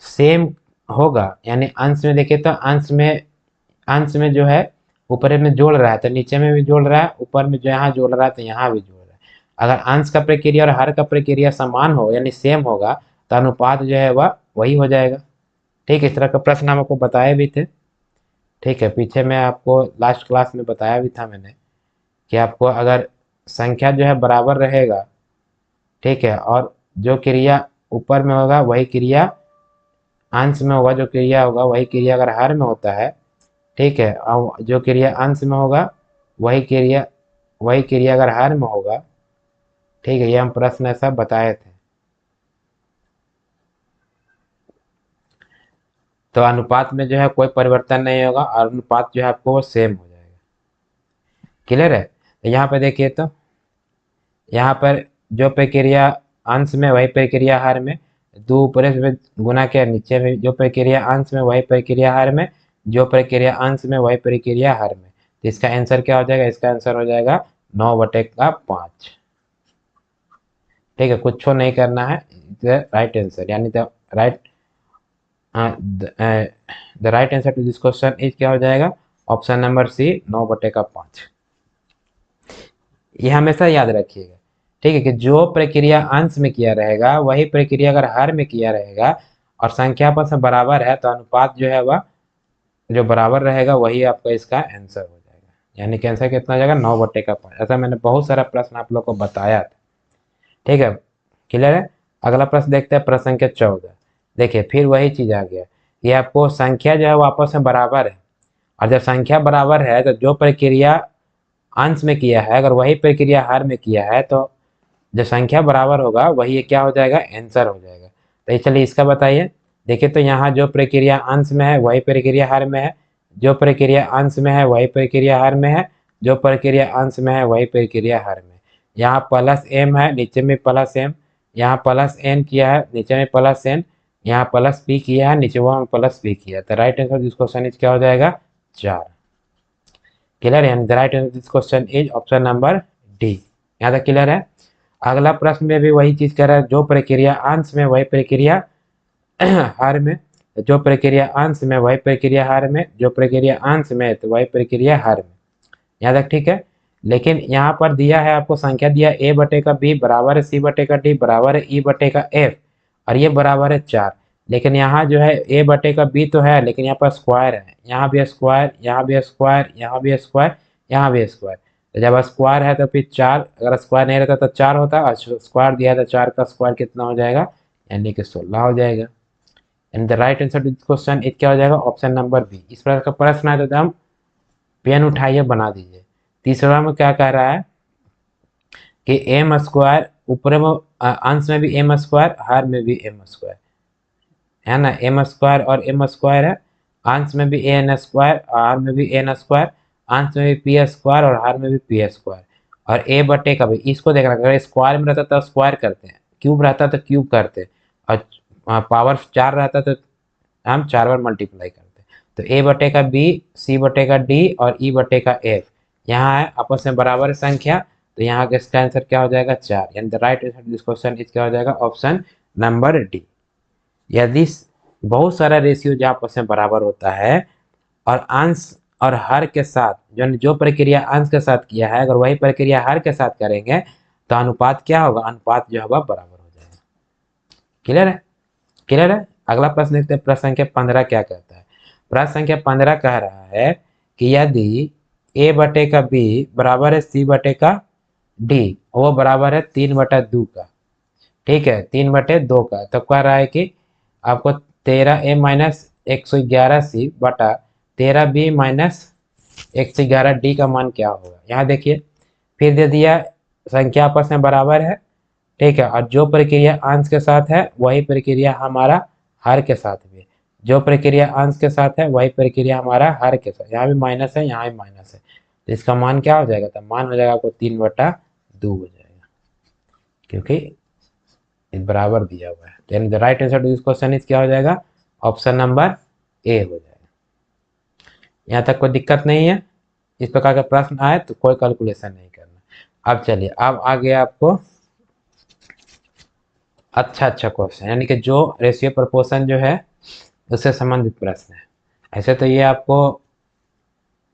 सेम होगा, यानी अंश में देखें तो अंश में जो है ऊपर में जोड़ रहा है तो नीचे में भी जोड़ रहा है, ऊपर में जो यहाँ जोड़ रहा है तो यहाँ भी जोड़ रहा है। अगर अंश का प्रक्रिया और हर का प्रक्रिया समान हो यानी सेम होगा तो अनुपात जो है वह वही हो जाएगा। ठीक है, इस तरह का प्रश्न हम आपको बताए भी थे। ठीक है, पीछे मैं आपको लास्ट क्लास में बताया भी था मैंने कि आपको अगर संख्या जो है बराबर रहेगा, ठीक है, और जो क्रिया ऊपर में होगा वही क्रिया अंश में होगा, जो क्रिया होगा वही क्रिया अगर हर में होता है, ठीक है, और जो क्रिया अंश में होगा वही क्रिया अगर हर में होगा, ठीक है, ये हम प्रश्न ऐसा बताए थे। तो अनुपात में जो है कोई परिवर्तन नहीं होगा और अनुपात जो है आपको वो सेम हो जाएगा। क्लियर है। तो यहाँ पे देखिए, तो यहाँ पर जो प्रक्रिया अंश में वही प्रक्रिया हर में, दो ऊपर से गुना के नीचे में जो प्रक्रिया अंश में वही प्रक्रिया हर में, जो प्रक्रिया अंश में वही प्रक्रिया हर में, तो इसका आंसर क्या हो जाएगा, इसका आंसर हो जाएगा 9/5। ठीक है, कुछ नहीं करना है, राइट आंसर यानी right the right answer to this question is क्या हो जाएगा ऑप्शन नंबर सी 9/5। ये हमेशा याद रखिएगा। ठीक है, कि जो प्रक्रिया अंश में किया रहेगा वही प्रक्रिया अगर हर में किया रहेगा और संख्या पर से बराबर है तो अनुपात जो है वह जो बराबर रहेगा वही आपका इसका आंसर हो जाएगा, यानी कि आंसर कितना हो जाएगा 9/5। ऐसा मैंने बहुत सारा प्रश्न आप लोग को बताया था। ठीक है, क्लियर है। अगला प्रश्न देखते हैं, प्रश्न संख्या 14। देखिए फिर वही चीज आ गया, ये आपको संख्या जो है वो आपस में बराबर है, और जब संख्या बराबर है तो जो प्रक्रिया अंश में किया है अगर वही प्रक्रिया हर में किया है तो जो संख्या बराबर होगा वही क्या हो जाएगा, आंसर हो जाएगा। तो ये चलिए इसका बताइए। देखिए तो यहाँ जो प्रक्रिया अंश में है वही प्रक्रिया हर में है, जो प्रक्रिया अंश में है वही प्रक्रिया हर में है, जो प्रक्रिया अंश में है वही प्रक्रिया हर में। यहाँ प्लस एम है, नीचे में प्लस एम, यहाँ प्लस एन किया है, नीचे में प्लस एन, यहाँ प्लस पी किया है, नीचे वहाँ प्लस पी किया है। तो right answer this question is क्या हो जाएगा, 4। क्लियर है, the right answer this question is option number D. यहाँ तक क्लियर है। अगला प्रश्न में भी वही चीज कह रहा है, जो प्रक्रिया अंश में वही प्रक्रिया हर में, जो प्रक्रिया अंश में वही प्रक्रिया हर में, जो प्रक्रिया अंश में तो वही प्रक्रिया हर में। यहाँ तक ठीक है। लेकिन यहाँ पर दिया है आपको संख्या दिया ए बटे का बी बराबर है सी बटे का डी बराबर है ई बटे का एफ, और ये बराबर है 4। लेकिन यहाँ जो है ए बटे का बी तो है, लेकिन यहाँ पर स्क्वायर है, यहाँ भी स्क्वायर, यहाँ भी स्क्वायर, यहाँ भी स्क्वायर, यहाँ भी स्क्वायर। तो जब स्क्वायर है तो फिर 4, अगर स्क्वायर नहीं रहता तो 4 होता, और स्क्वायर दिया है तो 4 का स्क्वायर कितना हो जाएगा, यानी कि 16 हो जाएगा। And the right answer to this question is क्या हो जाएगा, ऑप्शन नंबर बी। इस प्रकार का प्रश्न आए तो हम पेन उठाइए बना दीजिए। तीसरा में क्या कह रहा है कि एम स्क्वायर, ऊपर में अंश में भी एम स्क्वायर, हर में भी एम स्क्वायर है ना, एम स्क्वायर और एम स्क्वायर है, अंश में भी एन स्क्वायर, हर में भी एन स्क्वायर, अंश में भी पी स्क्वायर और हर में भी पी स्क्वायर, और ए बटे का भी। इसको देखना, अगर स्क्वायर में रहता तो स्क्वायर करते हैं, क्यूब रहता तो क्यूब करते हैं, और पावर 4 रहता तो हम 4 बार मल्टीप्लाई करते हैं। तो ए बटे का बी, सी बटे का डी और ई बटे का एफ, यहाँ है आपस में बराबर संख्या, तो यहाँ का इसका आंसर क्या हो जाएगा, 4। यानी the right answer this question is क्या हो जाएगा, ऑप्शन नंबर डी। यदि बहुत सारा रेशियो जो आपस में बराबर होता है और अंश और हर के साथ, जो जो प्रक्रिया अंश के साथ किया है अगर वही प्रक्रिया हर के साथ करेंगे तो अनुपात क्या होगा, अनुपात जो होगा बराबर हो जाएगा। क्लियर है, क्लियर है। अगला प्रश्न देखते हैं, प्रश्न संख्या 15 क्या कहता है। प्रश्न संख्या 15 कह रहा है कि यदि ए बटे का बी बराबर है सी बटे का डी, वो बराबर है 3/2 का, ठीक है, 3/2 का, तो कह रहा है कि आपको 13a माइनस 111c बटा 13b माइनस 111d का मान क्या होगा। यहाँ देखिए फिर दे दिया संख्या आपस में बराबर है, ठीक है, और जो प्रक्रिया अंश के साथ है वही प्रक्रिया हमारा हर के साथ भी है, जो प्रक्रिया अंश के साथ है वही प्रक्रिया हमारा हर के साथ, यहाँ भी माइनस है यहाँ भी माइनस है, तो इसका मान क्या हो जाएगा, तो मान हो जाएगा आपको 3/2 हो जाएगा, क्योंकि बराबर दिया हुआ है। यानी the right answer to this question is क्या हो जाएगा, ऑप्शन नंबर ए हो जाएगा। यहाँ तक कोई दिक्कत नहीं है, इस प्रकार का प्रश्न आए तो कोई कैलकुलेशन नहीं करना। अब चलिए, अब आ गया आपको अच्छा क्वेश्चन, यानी कि जो रेशियो प्रोपोर्शन जो है उससे संबंधित प्रश्न है। ऐसे तो ये आपको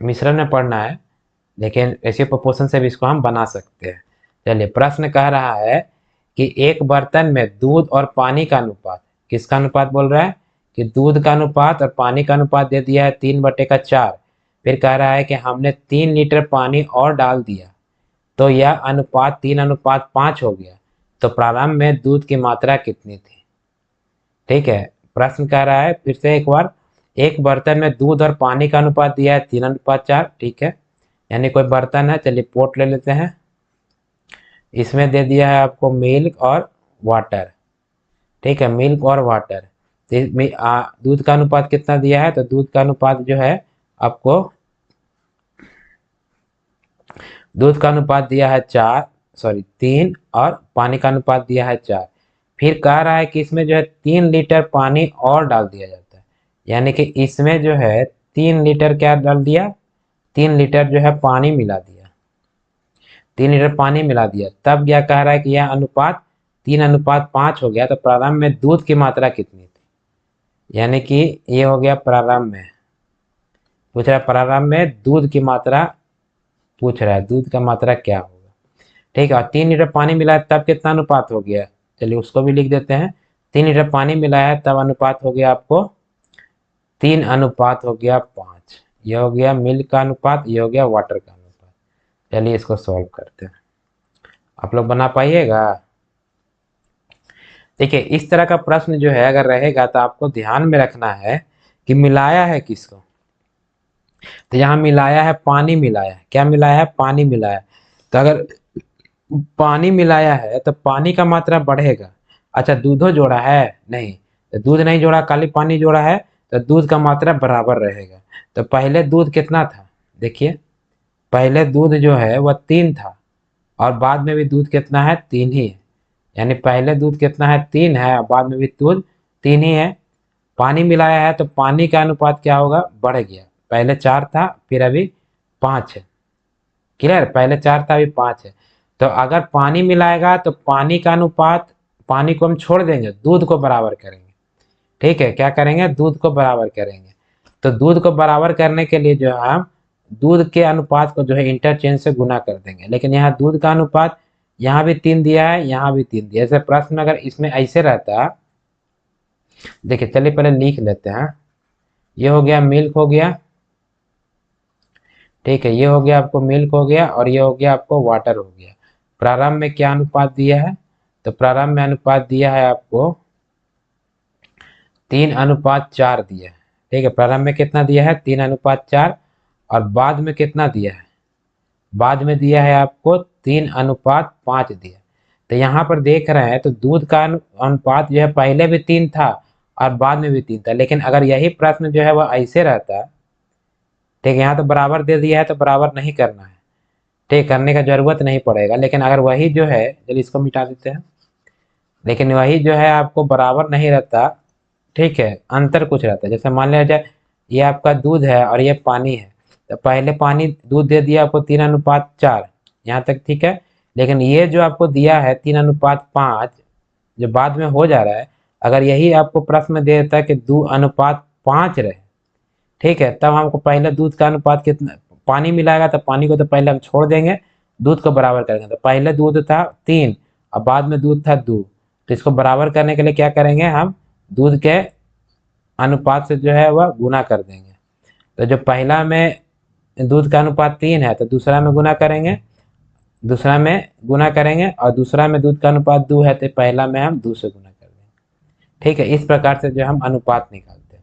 मिश्रण में पढ़ना है, लेकिन रेशियो प्रोपोर्शन से भी इसको हम बना सकते हैं। चलिए, प्रश्न कह रहा है कि एक बर्तन में दूध और पानी का अनुपात, किसका अनुपात बोल रहा है, कि दूध का अनुपात और पानी का अनुपात दे दिया है 3/4। फिर कह रहा है कि हमने 3 लीटर पानी और डाल दिया तो यह अनुपात 3:5 हो गया, तो प्रारंभ में दूध की मात्रा कितनी थी। ठीक है, प्रश्न कह रहा है फिर से एक बार, एक बर्तन में दूध और पानी का अनुपात दिया है 3:4, ठीक है, यानी कोई बर्तन है, चलिए पोट ले लेते हैं, इसमें दे दिया है आपको मिल्क और वाटर, ठीक है, मिल्क और वाटर। दूध का अनुपात कितना दिया है, तो दूध का अनुपात जो है आपको, दूध का अनुपात दिया है 3, और पानी का अनुपात दिया है 4। फिर कह रहा है कि इसमें जो है 3 लीटर पानी और डाल दिया जाता है, यानी कि इसमें जो है 3 लीटर क्या डाल दिया, 3 लीटर जो है पानी मिला दिया, 3 लीटर पानी मिला दिया, तब क्या कह रहा है कि यह अनुपात 3:5 हो गया, तो प्रारंभ में दूध की मात्रा कितनी थी, यानी कि ये हो गया प्रारंभ में, पूछ रहा है प्रारंभ में दूध की मात्रा, पूछ रहा है दूध का मात्रा क्या होगा, ठीक है, और 3 लीटर पानी मिला है तब कितना अनुपात हो गया, चलिए उसको भी लिख देते हैं। 3 लीटर पानी मिला है तब अनुपात हो गया आपको 3:5, यह हो गया मिल्क का अनुपात, यह हो गया वाटर का अनुपात। चलिए इसको सॉल्व करते हैं, आप लोग बना पाइएगा। देखिए इस तरह का प्रश्न जो है अगर रहेगा तो आपको ध्यान में रखना है कि मिलाया है किसको, तो यहाँ मिलाया है, पानी मिलाया है। क्या मिलाया है? पानी मिलाया है। तो अगर पानी मिलाया है तो पानी का मात्रा बढ़ेगा। अच्छा, दूधो जोड़ा है? नहीं, तो दूध नहीं जोड़ा, खाली पानी जोड़ा है, तो दूध का मात्रा बराबर रहेगा। तो पहले दूध कितना था? देखिए, पहले दूध जो है वह 3 था, और बाद में भी दूध कितना है? 3 ही है। यानी पहले दूध कितना है? 3 है, और बाद में भी दूध 3 ही है। पानी मिलाया है तो पानी का अनुपात क्या होगा? बढ़ गया। पहले 4 था, फिर अभी 5 है। क्लियर? पहले 4 था, अभी 5 है। तो अगर पानी मिलाएगा तो पानी का अनुपात, पानी को हम छोड़ देंगे, दूध को बराबर करेंगे। ठीक है, क्या करेंगे? दूध को बराबर करेंगे। तो दूध को बराबर करने के लिए जो है हम दूध के अनुपात को जो है इंटरचेंज से गुना कर देंगे। लेकिन यहाँ दूध का अनुपात यहाँ भी 3 दिया है, यहाँ भी 3 दिया है। ऐसे प्रश्न अगर इसमें ऐसे रहता, देखिए चलिए पहले लिख लेते हैं। ये हो गया मिल्क हो गया, ठीक है, ये हो गया आपको मिल्क हो गया, और ये हो गया आपको वाटर हो गया। प्रारंभ में क्या अनुपात दिया है? तो प्रारंभ में अनुपात दिया है आपको 3:4 दिया है। ठीक है, प्रारंभ में कितना दिया है? 3:4। और बाद में कितना दिया है? बाद में दिया है आपको 3:5 दिया। तो यहाँ पर देख रहे हैं तो दूध का अनुपात जो है पहले भी 3 था और बाद में भी 3 था। लेकिन अगर यही प्रश्न जो है वह ऐसे रहता, ठीक है, यहाँ तो बराबर दे दिया है तो बराबर नहीं करना है, ठीक, करने का जरूरत नहीं पड़ेगा। लेकिन अगर वही जो है, चलिए इसको मिटा देते हैं, लेकिन वही जो है आपको बराबर नहीं रहता, ठीक है, अंतर कुछ रहता है। जैसे मान लिया जाए ये आपका दूध है और ये पानी है, तो पहले पानी दूध दे दिया आपको 3:4, यहाँ तक ठीक है। लेकिन ये जो आपको दिया है 3:5 जो बाद में हो जा रहा है, अगर यही आपको प्रश्न में दे देता है कि 2:5 रहे, ठीक है, तब हमको पहले दूध का अनुपात कितना, पानी मिलाएगा तो पानी को तो पहले हम छोड़ देंगे, दूध को बराबर करेंगे। तो पहले दूध था 3 और बाद में दूध था 2, तो इसको बराबर करने के लिए क्या करेंगे? हम दूध के अनुपात से जो है वह गुना कर देंगे। तो जो पहला में दूध का अनुपात 3 है तो दूसरा में गुना करेंगे, दूसरा में गुना करेंगे, और दूसरा में दूध का अनुपात 2 है तो पहला में हम 2 से गुना कर देंगे। ठीक है, इस प्रकार से जो हम अनुपात निकालते हैं।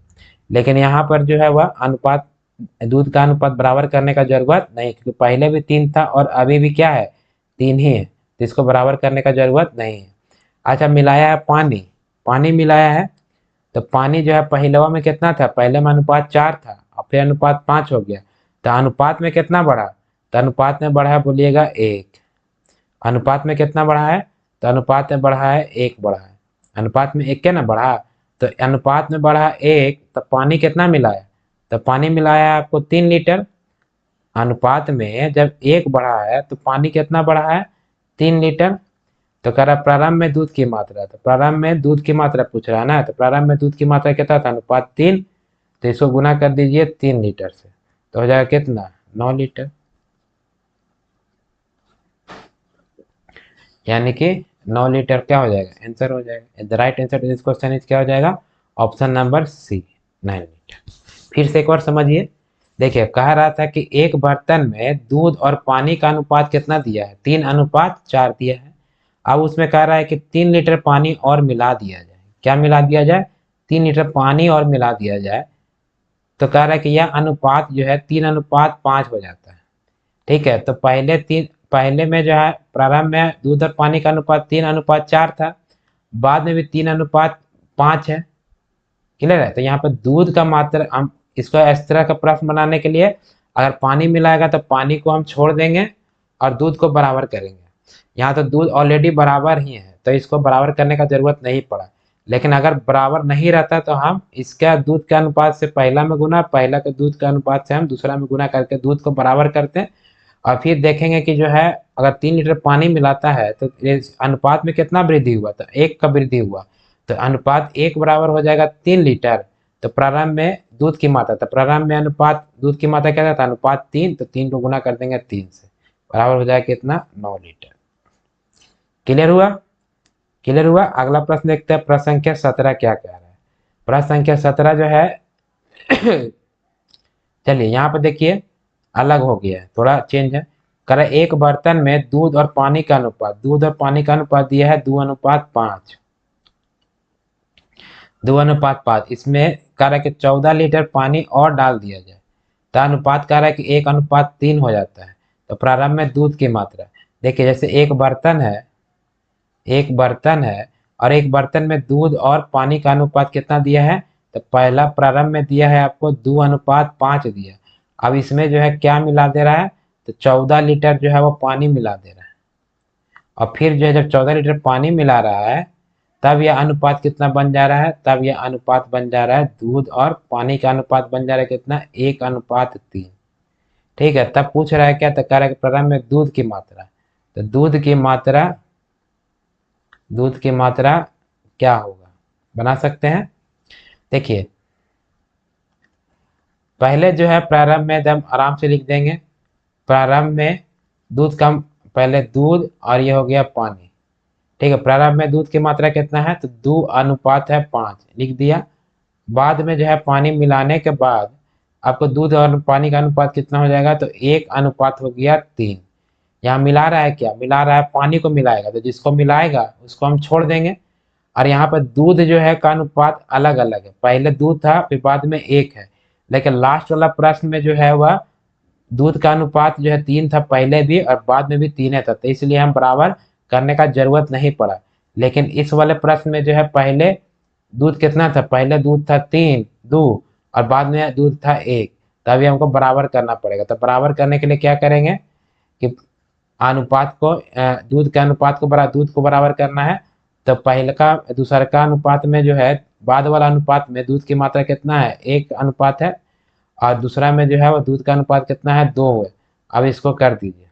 लेकिन यहाँ पर जो है वह अनुपात, दूध का अनुपात बराबर करने का जरूरत नहीं, क्योंकि पहले भी 3 था और अभी भी क्या है? 3 ही है, तो इसको बराबर करने का जरूरत नहीं है। अच्छा, मिलाया है पानी, पानी मिलाया है, तो पानी जो है पहलवा में कितना था? पहले में अनुपात 4 था और फिर अनुपात 5 हो गया। तो अनुपात में कितना बढ़ा? तो अनुपात में बढ़ा है, बोलिएगा 1। अनुपात में कितना बढ़ा है? तो अनुपात में बढ़ा है 1 बढ़ा है। अनुपात में 1 क्या ना बढ़ा, तो अनुपात में बढ़ा 1, तो पानी कितना मिलाया? तो पानी मिलाया है आपको 3 लीटर। अनुपात में जब 1 बढ़ा है तो पानी कितना बढ़ा है? 3 लीटर। तो कह रहा प्रारंभ में दूध की मात्रा, तो प्रारंभ में दूध की मात्रा पूछ रहा है ना, तो प्रारंभ में दूध की मात्रा कितना था? अनुपात 3। तो इसको गुना कर दीजिए 3 लीटर से, तो हो जाएगा कितना? 9 लीटर। यानी कि 9 लीटर क्या हो जाएगा? आंसर हो जाएगा। The right answer to this question is क्या हो जाएगा? Option number C, 9 litre. फिर से एक बार समझिए। देखिए, कह रहा था कि एक बर्तन में दूध और पानी का अनुपात कितना दिया है? 3:4 दिया है। अब उसमें कह रहा है कि 3 लीटर पानी और मिला दिया जाए। क्या मिला दिया जाए? 3 लीटर पानी और मिला दिया जाए। तो कह रहा है कि यह अनुपात जो है 3:5 हो जाता है। ठीक है, तो पहले में जो है प्रारंभ में दूध और पानी का अनुपात 3:4 था, बाद में भी 3:5 है। क्लियर है? तो यहाँ पर दूध का मात्रा, हम इसको इस तरह का प्रश्न बनाने के लिए अगर पानी मिलाएगा तो पानी को हम छोड़ देंगे और दूध को बराबर करेंगे। यहाँ तो दूध ऑलरेडी बराबर ही है तो इसको बराबर करने का जरूरत नहीं पड़ा। लेकिन अगर बराबर नहीं रहता तो हम इसका दूध के अनुपात से पहला में गुना, पहला के दूध के अनुपात से हम दूसरा में गुना करके दूध को बराबर करते हैं। और फिर देखेंगे कि जो है अगर 3 लीटर पानी मिलाता है तो इस अनुपात में कितना वृद्धि हुआ? तो 1 का वृद्धि हुआ। तो अनुपात 1 बराबर हो जाएगा 3 लीटर। तो प्रारंभ में दूध की मात्रा, तो प्रारंभ में अनुपात दूध की मात्रा क्या था? अनुपात 3, तो 3 को गुना कर देंगे 3 से, बराबर हो जाएगा कितना? 9 लीटर। क्लियर हुआ? क्लियर हुआ? अगला प्रश्न देखते हैं, प्रश्न संख्या 17 क्या कह रहा है। प्रश्न संख्या 17 जो है चलिए यहाँ पर देखिए, अलग हो गया है, थोड़ा चेंज है। कर एक बर्तन में दूध और पानी का अनुपात, दूध और पानी का अनुपात दिया है 2:5, 2:5। इसमें कह रहा है कि 14 लीटर पानी और डाल दिया जाए तो अनुपात कह रहा है कि 1:3 हो जाता है। तो प्रारंभ में दूध की मात्रा, देखिए जैसे एक बर्तन है और एक बर्तन में दूध और पानी का अनुपात कितना दिया है, तो पहला प्रारंभ में दिया है आपको 2:5 दिया। अब इसमें जो है क्या मिला दे रहा है, तो 14 लीटर जो है वो पानी मिला दे रहा है। और फिर जो है जब 14 लीटर पानी मिला रहा है तब यह अनुपात कितना बन जा रहा है, तब यह अनुपात बन जा रहा है दूध और पानी का अनुपात बन जा रहा है कितना, 1:3। ठीक है, तब पूछ रहा है क्या, तो कह रहा है कि प्रारंभ में दूध की मात्रा, तो दूध की मात्रा क्या होगा, बना सकते हैं। देखिए पहले जो है प्रारंभ में एकदम आराम से लिख देंगे, प्रारंभ में दूध का, पहले दूध और ये हो गया पानी। ठीक है, प्रारंभ में दूध की मात्रा कितना है, तो 2:5 लिख दिया। बाद में जो है पानी मिलाने के बाद आपको दूध और पानी का अनुपात कितना हो जाएगा, तो 1:3। यहाँ मिला रहा है क्या, मिला रहा है पानी को मिलाएगा, तो जिसको मिलाएगा उसको हम छोड़ देंगे। और यहाँ पर दूध जो है का अनुपात अलग अलग है, पहले दूध था फिर बाद में 1 है, लेकिन लास्ट वाला प्रश्न में जो है वह दूध का अनुपात जो है 3 था पहले भी और बाद में भी 3 था, तो इसलिए हम बराबर करने का जरूरत नहीं पड़ा। लेकिन इस वाले प्रश्न में जो है पहले दूध कितना था, पहले दूध था 3 2 और बाद में दूध था 1, तभी हमको बराबर करना पड़ेगा। तो बराबर करने के लिए क्या करेंगे कि अनुपात को दूध के अनुपात को दूध को बराबर करना है, तो पहले का दूसरे का अनुपात में जो है बाद वाला अनुपात में दूध की मात्रा कितना है, 1 अनुपात है, और दूसरा में जो है वो दूध का अनुपात कितना है, 2 है। अब इसको कर दीजिए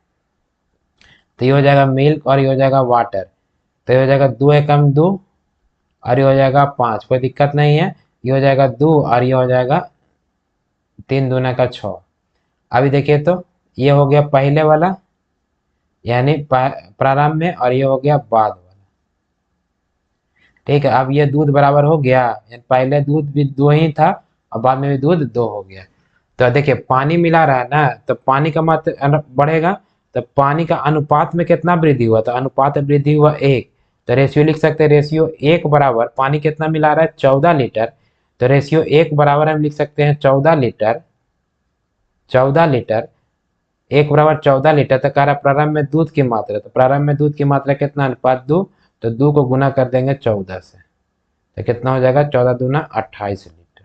तो ये हो जाएगा मिल्क और ये हो जाएगा वाटर, तो ये हो जाएगा 2 × 2 और ये हो जाएगा 5, कोई दिक्कत नहीं है। ये हो जाएगा 2 और ये हो जाएगा 3×2 = 6। अभी देखिए तो ये हो गया पहले वाला यानी प्रारंभ में, और ये हो गया बाद वाला। ठीक है, अब ये दूध बराबर हो गया, यानी पहले दूध भी 2 ही था और बाद में भी दूध 2 हो गया। तो देखिए पानी मिला रहा है ना, तो पानी का मात्रा बढ़ेगा, तो पानी का अनुपात में कितना वृद्धि हुआ, तो अनुपात वृद्धि हुआ 1, तो रेशियो लिख सकते हैं, रेशियो 1 बराबर पानी कितना मिला रहा है, 14 लीटर, तो रेशियो 1 बराबर हम लिख सकते हैं 14 लीटर। 14 लीटर तो कह रहा है प्रारंभ में दूध की मात्रा, तो प्रारंभ में दूध की मात्रा कितना, अनुपात 2, तो 2 को गुना कर देंगे 14 से, तो कितना हो जाएगा, 14×2 = 28 लीटर।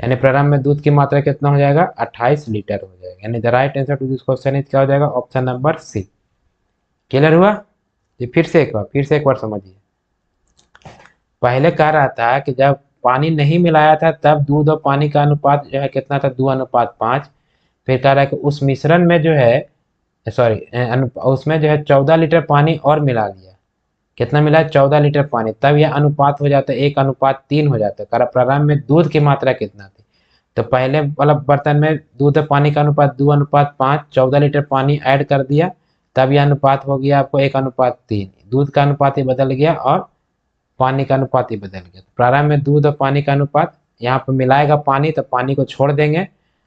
यानी प्रारंभ में दूध की मात्रा कितना हो जाएगा, 28 लीटर हो जाएगा। यानी the right answer to this question is क्या हो जाएगा, ऑप्शन नंबर सी। क्लियर हुआ, ये फिर से एक बार समझिए। पहले कह रहा था कि जब पानी नहीं मिलाया था तब दूध और पानी का अनुपात जो है कितना था, 2:5। फिर कह रहा है कि उस मिश्रण में जो है उसमें जो है 14 लीटर पानी और मिला लिया, कितना मिला है, 14 लीटर पानी, तब यह अनुपात हो जाता है 1:3 हो जाता है। कह रहा प्रारंभ में दूध की मात्रा कितना थी, तो पहले वाला बर्तन में दूध और पानी का अनुपात 2:5, 14 लीटर पानी ऐड कर दिया, तब यह अनुपात हो गया आपको 1:3। दूध का अनुपात ही बदल गया और पानी का अनुपात ही बदल गया। तो प्रारंभ में दूध और पानी का अनुपात, यहाँ पर मिलाएगा पानी तो पानी को छोड़ देंगे,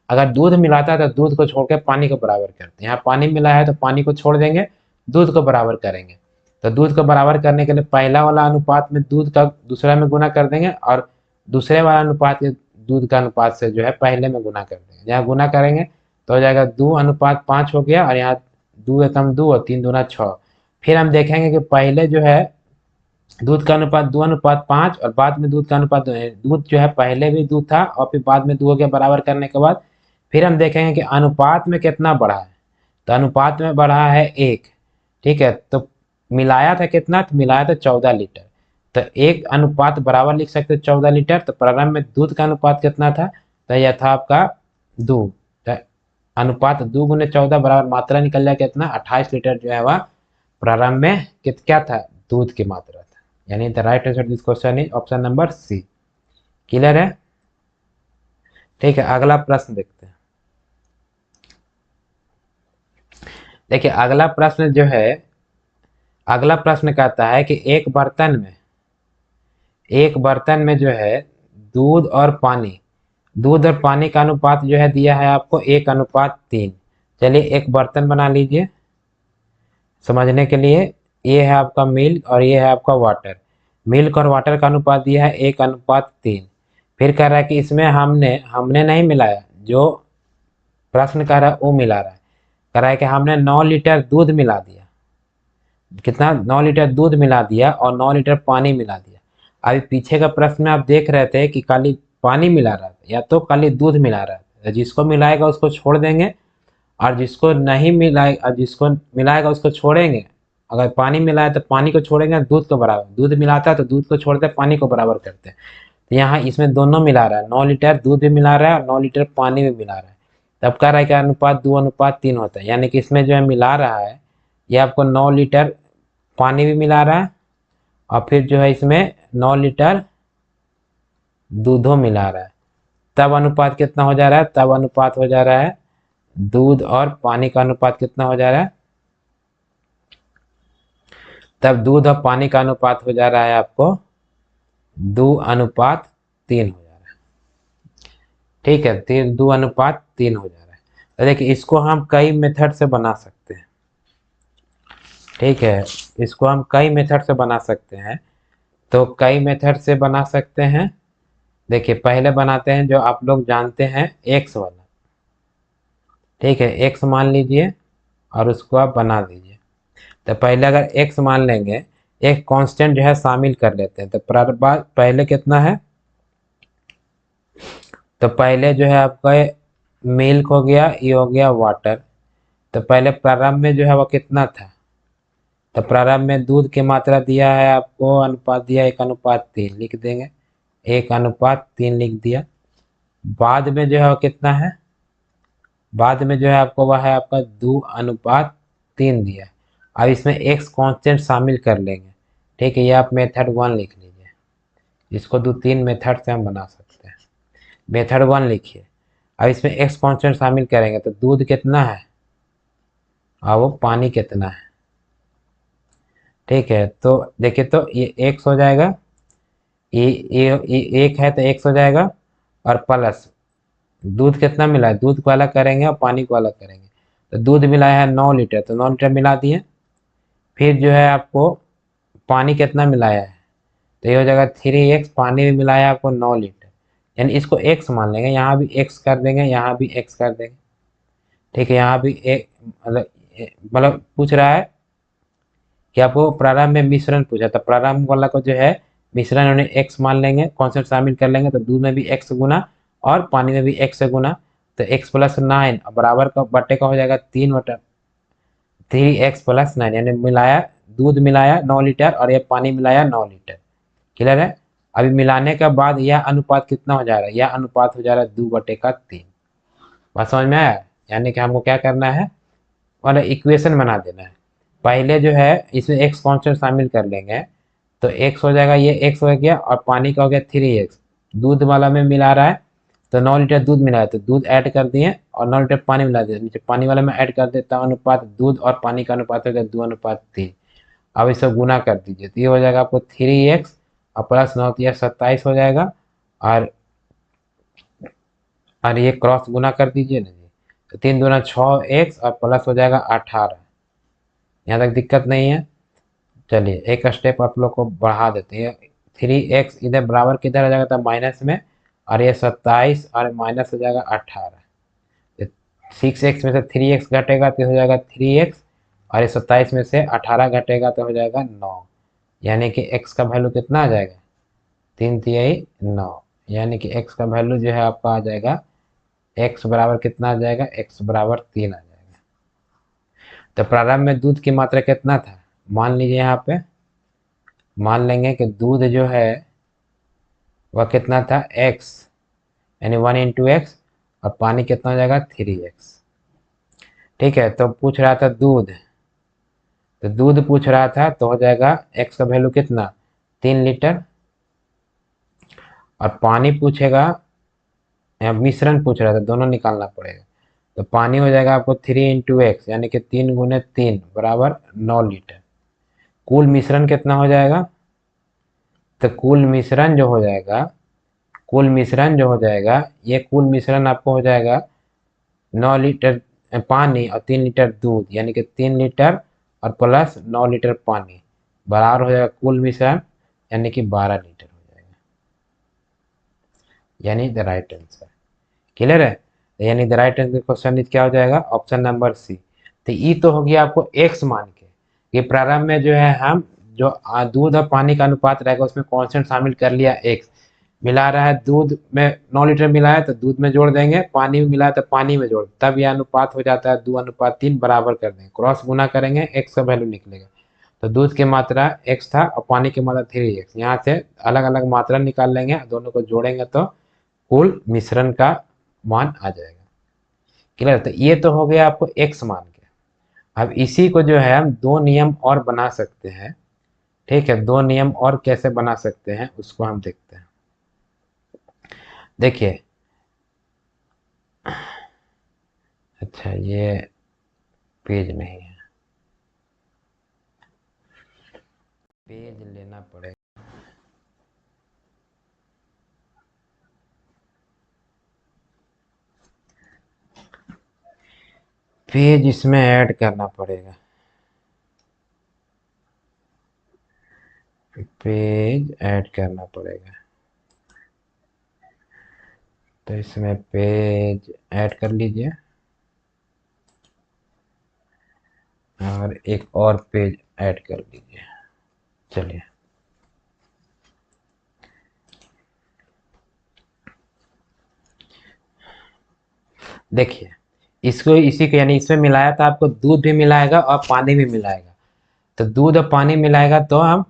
अगर दूध मिलाता है तो दूध को छोड़ के पानी को बराबर करते हैं, यहाँ पानी मिला है तो पानी को छोड़ देंगे, दूध को बराबर करेंगे। तो दूध को बराबर करने के लिए पहला वाला अनुपात में दूध का दूसरा में गुना कर देंगे और दूसरे वाला अनुपात के दूध का अनुपात से जो है पहले में गुना कर देंगे। यहाँ गुना करेंगे तो हो जाएगा 2:5 हो गया, और यहाँ 2 × 2 और 3×2 = 6। फिर हम देखेंगे कि पहले जो है दूध का अनुपात 2:5 और बाद में दूध का अनुपात 2 है। दूध जो है पहले भी दूध था और फिर बाद में 2 हो गया, बराबर करने के बाद फिर हम देखेंगे कि अनुपात में कितना बढ़ा है, तो अनुपात में बढ़ा है 1। ठीक है, तो मिलाया था कितना, तो मिलाया था 14 लीटर, तो 1 अनुपात बराबर लिख सकते 14 लीटर। तो प्रारंभ में दूध का अनुपात कितना था, तो यह था आपका 2, तो अनुपात 2 × 14 बराबर मात्रा निकल जाए कितना, 28 लीटर जो है वह प्रारंभ में क्या था, दूध की मात्रा था। यानी the right answer this question is option number C. Clear है। ठीक है, अगला प्रश्न देखते हैं। देखिए अगला प्रश्न जो है, अगला प्रश्न कहता है कि एक बर्तन में जो है दूध और पानी का अनुपात जो है दिया है आपको 1:3। चलिए एक बर्तन बना लीजिए समझने के लिए, ये है आपका मिल्क और ये है आपका वाटर। मिल्क और वाटर का अनुपात दिया है 1:3। फिर कह रहा है कि इसमें हमने हमने नहीं मिलाया, जो प्रश्न कह रहा है वो मिला रहा है। कह रहा है कि हमने 9 लीटर दूध मिला दिया। कितना? 9 लीटर दूध मिला दिया और 9 लीटर पानी मिला दिया। अभी पीछे का प्रश्न में आप देख रहे थे कि खाली पानी मिला रहा था या तो खाली दूध मिला रहा था। जिसको मिलाएगा उसको छोड़ देंगे, और जिसको नहीं मिलाएगा, जिसको मिलाएगा उसको छोड़ेंगे। अगर पानी मिलाए तो पानी को छोड़ेंगे, दूध को बराबर, दूध मिलाता है तो दूध को छोड़ते हैं, पानी को बराबर करते हैं। तो यहाँ इसमें दोनों मिला रहा है, 9 लीटर दूध भी मिला रहा है और 9 लीटर पानी भी मिला रहा है। तब कह रहा है कि अनुपात 2:3 होता है, यानी कि इसमें जो है मिला रहा है, ये आपको 9 लीटर पानी भी मिला रहा है और फिर जो है इसमें 9 लीटर दूधो मिला रहा है। तब अनुपात कितना हो जा रहा है? तब अनुपात हो जा रहा है, दूध और पानी का अनुपात कितना हो जा रहा है? तब दूध और पानी का अनुपात हो जा रहा है आपको 2:3 हो जा रहा है। ठीक है, 2:3 हो जा रहा है। तो देखिए, इसको हम कई मेथड से बना सकते हैं। ठीक है, इसको हम कई मेथड से बना सकते हैं। तो कई मेथड से बना सकते हैं। देखिए, पहले बनाते हैं जो आप लोग जानते हैं, एक्स वाला। ठीक है, एक्स मान लीजिए और उसको आप बना दीजिए। तो पहले अगर एक्स मान लेंगे, एक कांस्टेंट जो है शामिल कर लेते हैं। तो पहले कितना है? तो पहले जो है आपका मिल्क हो गया, ये हो गया वाटर। तो पहले प्रारंभ में जो है वो कितना था? तो प्रारंभ में दूध की मात्रा दिया है आपको, अनुपात दिया 1:3, लिख देंगे 1:3 लिख दिया। बाद में जो है वो कितना है? बाद में जो है आपको वह है आपका 2:3 दिया है। अब इसमें एक्स कांस्टेंट शामिल कर लेंगे। ठीक है, ये आप मेथड 1 लिख लीजिए। इसको 2-3 मेथड से हम बना सकते हैं। मेथड 1 लिखिए। अब इसमें एक्स कांस्टेंट शामिल करेंगे तो दूध कितना है और वो पानी कितना है। ठीक है, तो देखिए, तो ये एक्स हो जाएगा, ये एक है तो एक्स हो जाएगा, और प्लस दूध कितना मिला है, दूध को अलग करेंगे और पानी को अलग करेंगे। तो दूध मिलाया है 9 लीटर, तो 9 लीटर मिला दिए। फिर जो है आपको पानी कितना मिलाया है, तो ये हो जाएगा 3x, पानी भी मिलाया है आपको 9 लीटर। यानी इसको x मान लेंगे, यहाँ भी x कर देंगे, यहाँ भी x कर देंगे। ठीक है, यहाँ भी एक मतलब पूछ रहा है कि आपको प्रारंभ में मिश्रण पूछा, तो प्रारंभ वाला को जो है मिश्रण उन्हें x मान लेंगे, कॉन्सेप्ट शामिल कर लेंगे। तो दूध में भी x गुना और पानी में भी x गुना। तो x+9 बराबर का बटे का हो जाएगा 3x+9, यानी मिलाया, दूध मिलाया 9 लीटर और ये पानी मिलाया 9 लीटर। क्लियर है? अभी मिलाने के बाद यह अनुपात कितना हो जा रहा है? यह अनुपात हो जा रहा है 2/3। बात समझ में आया? यानी कि हमको क्या करना है, और इक्वेशन बना देना है। पहले जो है इसमें एक्स कांस्टेंट शामिल कर लेंगे, तो एक्स हो जाएगा, ये एक्स हो गया और पानी का हो गया 3x। दूध वाला में मिला रहा है, तो 9 लीटर दूध मिला है तो दूध ऐड कर दिए और 9 लीटर पानी मिला दिया, नीचे पानी वाले में ऐड कर देता हूँ। अनुपात दूध और पानी का अनुपात हो गया 2:3। अब इसे गुना कर दीजिए, तो ये हो जाएगा आपको 3x और प्लस 9 तो यह 27 हो जाएगा। और ये क्रॉस गुना कर दीजिए ना जी, तो 3×2 6x और प्लस हो जाएगा 18। यहाँ तक दिक्कत नहीं है। चलिए एक स्टेप आप लोग को बढ़ा देते हैं। 3x इधर बराबर किधर आ जाएगा, तब माइनस में, और ये 27 और माइनस हो जाएगा 18। 6x में से 3x घटेगा तो हो जाएगा 3x, और ये 27 में से 18 घटेगा तो हो जाएगा 9। यानी कि x का वैल्यू कितना आ जाएगा? 3×3 9। यानी कि x का वैल्यू जो है आपका आ जाएगा, x बराबर कितना आ जाएगा? x बराबर 3 आ जाएगा। तो प्रारंभ में दूध की मात्रा कितना था? मान लीजिए, यहाँ पे मान लेंगे कि दूध जो है वह कितना था? x, यानी 1 × x, और पानी कितना हो जाएगा? 3x। ठीक है, तो पूछ रहा था दूध, तो दूध पूछ रहा था तो हो जाएगा x का वैल्यू कितना? 3 लीटर। और पानी पूछेगा, या मिश्रण पूछ रहा था, दोनों निकालना पड़ेगा। तो पानी हो जाएगा आपको 3 × x, यानी कि 3 × 3 बराबर 9 लीटर। कुल मिश्रण कितना हो जाएगा? तो कुल मिश्रण जो हो जाएगा, कुल मिश्रण जो हो जाएगा, ये कुल मिश्रण आपको हो जाएगा 9 लीटर पानी और 3 लीटर दूध, यानी कि 3 लीटर और प्लस 9 लीटर पानी बराबर हो जाएगा कुल मिश्रण यानी कि 12 लीटर हो जाएगा, यानी द राइट आंसर। क्लियर है? यानी the right answer question is क्या हो जाएगा, ऑप्शन नंबर सी। तो ई तो हो गया आपको एक्स मान के, ये प्रारंभ में जो है हम जो दूध और पानी का अनुपात रहेगा उसमें कांस्टेंट शामिल कर लिया एक्स। मिला रहा है दूध में 9 लीटर मिला है तो दूध में जोड़ देंगे, पानी में मिला है तो पानी में जोड़, तब यह अनुपात हो जाता है 2:3 बराबर कर देंगे, क्रॉस गुना करेंगे एक्स का वैल्यू निकलेगा। तो दूध की मात्रा एक्स था और पानी की मात्रा 3x, यहाँ से अलग अलग मात्रा निकाल लेंगे, दोनों को जोड़ेंगे तो कुल मिश्रण का मान आ जाएगा। क्लियर? तो ये तो हो गया आपको एक्स मान के। अब इसी को जो है हम दो नियम और बना सकते हैं। ठीक है, दो नियम और कैसे बना सकते हैं उसको हम देखते हैं। देखिए, अच्छा ये पेज नहीं है, पेज लेना पड़ेगा। पेज इसमें ऐड करना पड़ेगा, पेज ऐड करना पड़ेगा। तो इसमें पेज ऐड कर लीजिए और एक और पेज ऐड कर लीजिए। चलिए, देखिए इसको इसी को यानी इसमें मिलाया तो आपको दूध भी मिलाएगा और पानी भी मिलाएगा। तो दूध और पानी मिलाएगा तो हम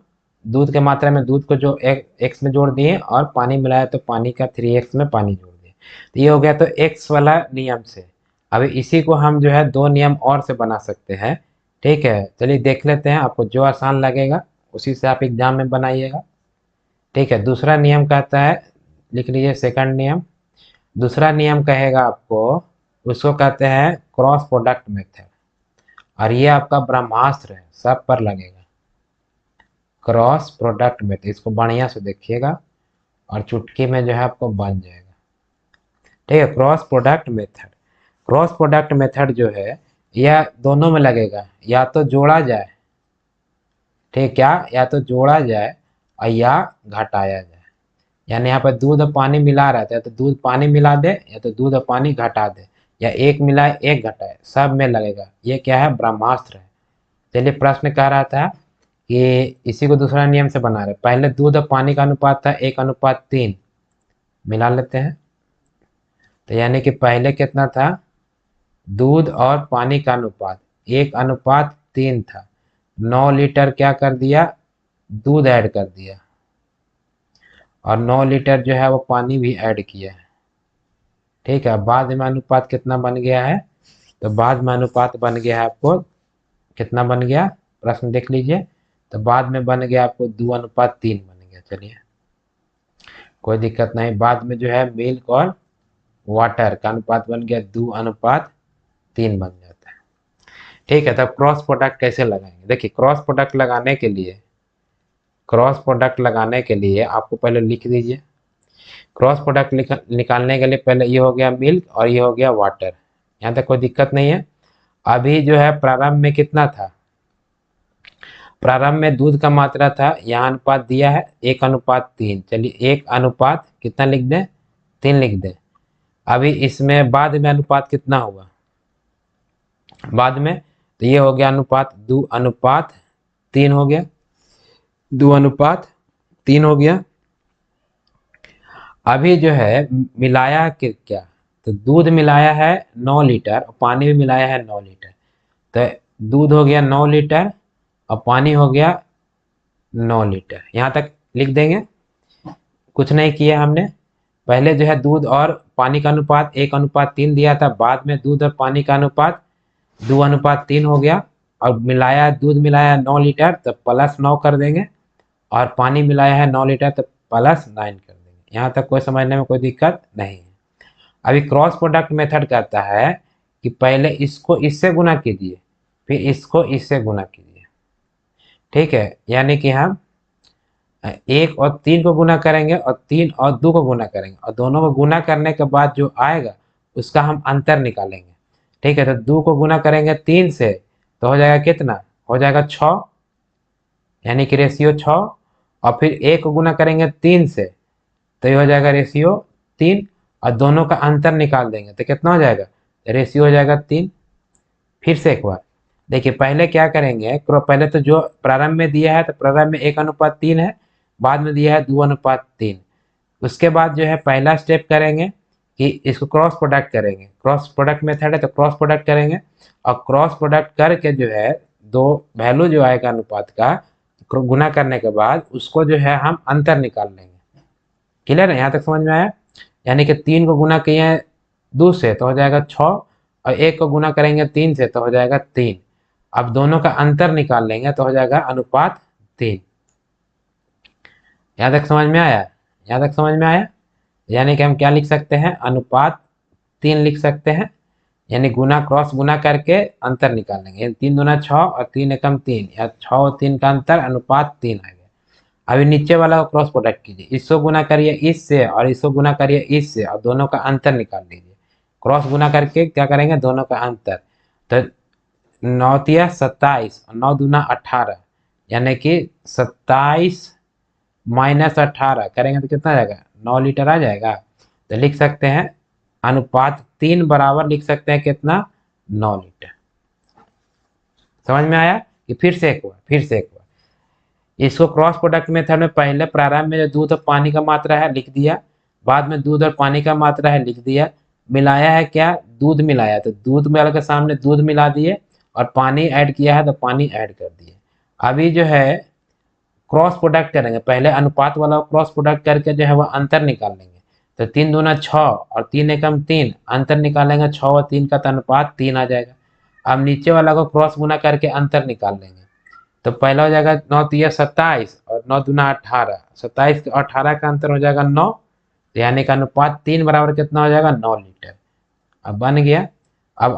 दूध के मात्रा में दूध को जो एक्स में जोड़ दिए और पानी मिलाया तो पानी का 3x में पानी जोड़ दिए। तो ये हो गया तो एक्स वाला नियम से। अभी इसी को हम जो है दो नियम और से बना सकते हैं। ठीक है, चलिए देख लेते हैं, आपको जो आसान लगेगा उसी से आप एग्जाम में बनाइएगा। ठीक है, दूसरा नियम कहता है, लिख लीजिए सेकंड नियम। दूसरा नियम कहेगा आपको, उसको कहते हैं क्रॉस प्रोडक्ट मेथड, और ये आपका ब्रह्मास्त्र है, सब पर लगेगा। क्रॉस प्रोडक्ट मेथड, इसको बढ़िया से देखिएगा और चुटकी में जो है आपको बन जाएगा। ठीक है, cross product method. Cross product method जो है यह दोनों में लगेगा, या तो जोड़ा जाए, ठीक, क्या या तो जोड़ा जाए और या घटाया जाए। यानी यहाँ पर दूध और पानी मिला रहा था, या तो दूध पानी मिला दे या तो दूध और पानी घटा दे, या एक मिलाए एक घटाए, सब में लगेगा। ये क्या है, ब्रह्मास्त्र है। चलिए, प्रश्न कह रहा था कि इसी को दूसरा नियम से बना रहे, पहले दूध और पानी का अनुपात था 1:3, मिला लेते हैं। तो यानी कि पहले कितना था, दूध और पानी का अनुपात 1:3 था, 9 लीटर क्या कर दिया, दूध ऐड कर दिया, और 9 लीटर जो है वो पानी भी ऐड किया है। ठीक है, बाद में अनुपात कितना बन गया है, तो बाद में अनुपात बन गया है आपको, कितना बन गया, प्रश्न देख लीजिए। तो बाद में बन गया आपको 2:3 बन गया। चलिए, कोई दिक्कत नहीं, बाद में जो है मिल्क और वाटर का अनुपात बन गया 2:3 बन जाता है। ठीक है, तब क्रॉस प्रोडक्ट कैसे लगाएंगे, देखिए क्रॉस प्रोडक्ट लगाने के लिए, क्रॉस प्रोडक्ट लगाने के लिए आपको पहले लिख दीजिए। क्रॉस प्रोडक्ट निकालने के लिए पहले ये हो गया मिल्क और ये हो गया वाटर, यहाँ तक कोई दिक्कत नहीं है। अभी जो है प्रारंभ में कितना था, प्रारंभ में दूध का मात्रा था, यहाँ अनुपात दिया है 1:3। चलिए 1:, कितना लिख दें, 3 लिख दें। अभी इसमें बाद में अनुपात कितना हुआ, बाद में, तो ये हो गया अनुपात 2:3 हो गया, 2:3 हो गया। अभी जो है मिलाया कि क्या, तो दूध मिलाया है 9 लीटर और पानी भी मिलाया है 9 लीटर। तो दूध हो गया 9 लीटर और पानी हो गया 9 लीटर, यहाँ तक लिख देंगे। कुछ नहीं किया हमने, पहले जो है दूध और पानी का अनुपात 1:3 दिया था, बाद में दूध और पानी का अनुपात 2:3 हो गया, और मिलाया, दूध मिलाया 9 लीटर तो +9 कर देंगे, और पानी मिलाया है 9 लीटर तो +9 कर देंगे। यहाँ तक कोई समझने में कोई दिक्कत नहीं है। अभी क्रॉस प्रोडक्ट मेथड कहता है कि पहले इसको इससे गुना कीजिए, फिर इसको इससे गुना कीजिए। ठीक है, यानी कि हम 1 और 3 को गुना करेंगे और 3 और 2 को गुना करेंगे, और दोनों को गुना करने के बाद जो आएगा उसका हम अंतर निकालेंगे। ठीक है, तो 2 को गुना करेंगे 3 से तो हो जाएगा कितना, हो जाएगा 6, यानी कि रेशियो 6, और फिर ए को गुना करेंगे 3 से तो ये हो जाएगा रेशियो 3, और दोनों का अंतर निकाल देंगे तो कितना हो जाएगा, रेशियो हो जाएगा 3। फिर से एक बार देखिए, पहले क्या करेंगे, पहले तो जो प्रारंभ में दिया है तो प्रारंभ में 1:3 है, बाद में दिया है 2:3। उसके बाद जो है पहला स्टेप करेंगे कि इसको क्रॉस प्रोडक्ट करेंगे, क्रॉस प्रोडक्ट मेथड है तो क्रॉस प्रोडक्ट करेंगे, और क्रॉस प्रोडक्ट करके जो है दो वैल्यू जो आएगा अनुपात का गुना करने के बाद उसको जो है हम अंतर निकाल लेंगे। क्लियर है, यहाँ तक समझ में आया? यानी कि 3 को गुना किए हैं 2 से तो हो जाएगा 6, और 1 को गुना करेंगे 3 से तो हो जाएगा 3। अब दोनों का अंतर निकाल लेंगे तो हो जाएगा अनुपात 3। यहाँ तक समझ में आया? यहाँ तक समझ में आया? यानी कि हम क्या लिख सकते हैं, अनुपात 3 लिख सकते हैं, यानी गुना क्रॉस गुना करके अंतर निकाल लेंगे। 3 दूना 6 और 3 एकम 3, या 6 और 3 का अंतर अनुपात 3 आ गया। अभी नीचे वाला को क्रॉस प्रोडक्ट कीजिए, इसको गुना करिए इससे और इसको गुना करिए इससे और दोनों का अंतर निकाल लीजिए। क्रॉस गुना करके क्या करेंगे, दोनों का अंतर, तो 9 तिया 27 और 9 दूना 18, यानी कि 27 माइनस 18 करेंगे तो कितना आ जाएगा, 9 लीटर आ जाएगा। तो लिख सकते हैं अनुपात 3 बराबर लिख सकते हैं कितना, 9 लीटर। समझ में आया? कि फिर से एक बार, फिर से एक बार इसको क्रॉस प्रोडक्ट मेथड में पहले प्रारंभ में जो दूध और पानी का मात्रा है लिख दिया, बाद में दूध और पानी का मात्रा है लिख दिया, मिलाया है क्या, दूध मिलाया तो दूध मिला के सामने दूध मिला दिए, और पानी ऐड किया है तो पानी ऐड कर दिए। अभी जो है क्रॉस प्रोडक्ट करेंगे, पहले अनुपात वाला क्रॉस प्रोडक्ट करके जो है वह अंतर निकाल लेंगे। तो 3 दूना 6 और 3 एकम 3, अंतर निकालेंगे 6 और 3 का तो अनुपात 3 आ जाएगा। अब नीचे वाला को क्रॉस गुना करके अंतर निकाल लेंगे, तो पहला हो जाएगा 9 तिया 27 और 9 दूना 18, 27 और 18 का अंतर हो जाएगा 9, यानी कि अनुपात 3 बराबर कितना हो जाएगा, 9 लीटर। अब बन गया। अब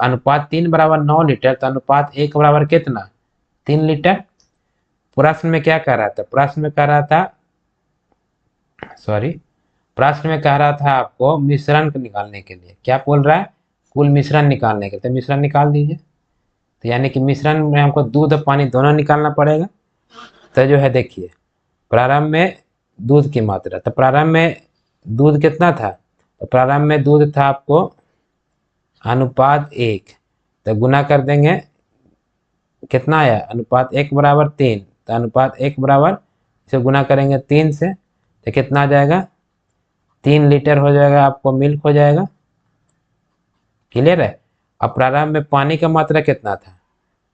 अनुपात 3 बराबर 9 लीटर, तो अनुपात 1 बराबर कितना, 3 लीटर। प्रश्न में क्या कह रहा था, प्रश्न में कह रहा था, सॉरी, प्रश्न में कह रहा था आपको मिश्रण को निकालने के लिए, क्या बोल रहा है, कुल मिश्रण निकालने के लिए, तो मिश्रण निकाल दीजिए। तो यानी कि मिश्रण में हमको दूध और पानी दोनों निकालना पड़ेगा। तो जो है देखिए, प्रारंभ में दूध की मात्रा, तो प्रारंभ में दूध कितना था, तो प्रारंभ में दूध था आपको अनुपात 1, तो गुना कर देंगे, कितना आया, अनुपात 1 बराबर 3, तो अनुपात 1 बराबर इसे गुना करेंगे 3 से तो कितना आ जाएगा, 3 लीटर हो जाएगा, आपको मिल्क हो जाएगा। क्लियर है? अब प्रारंभ में पानी का मात्रा कितना था,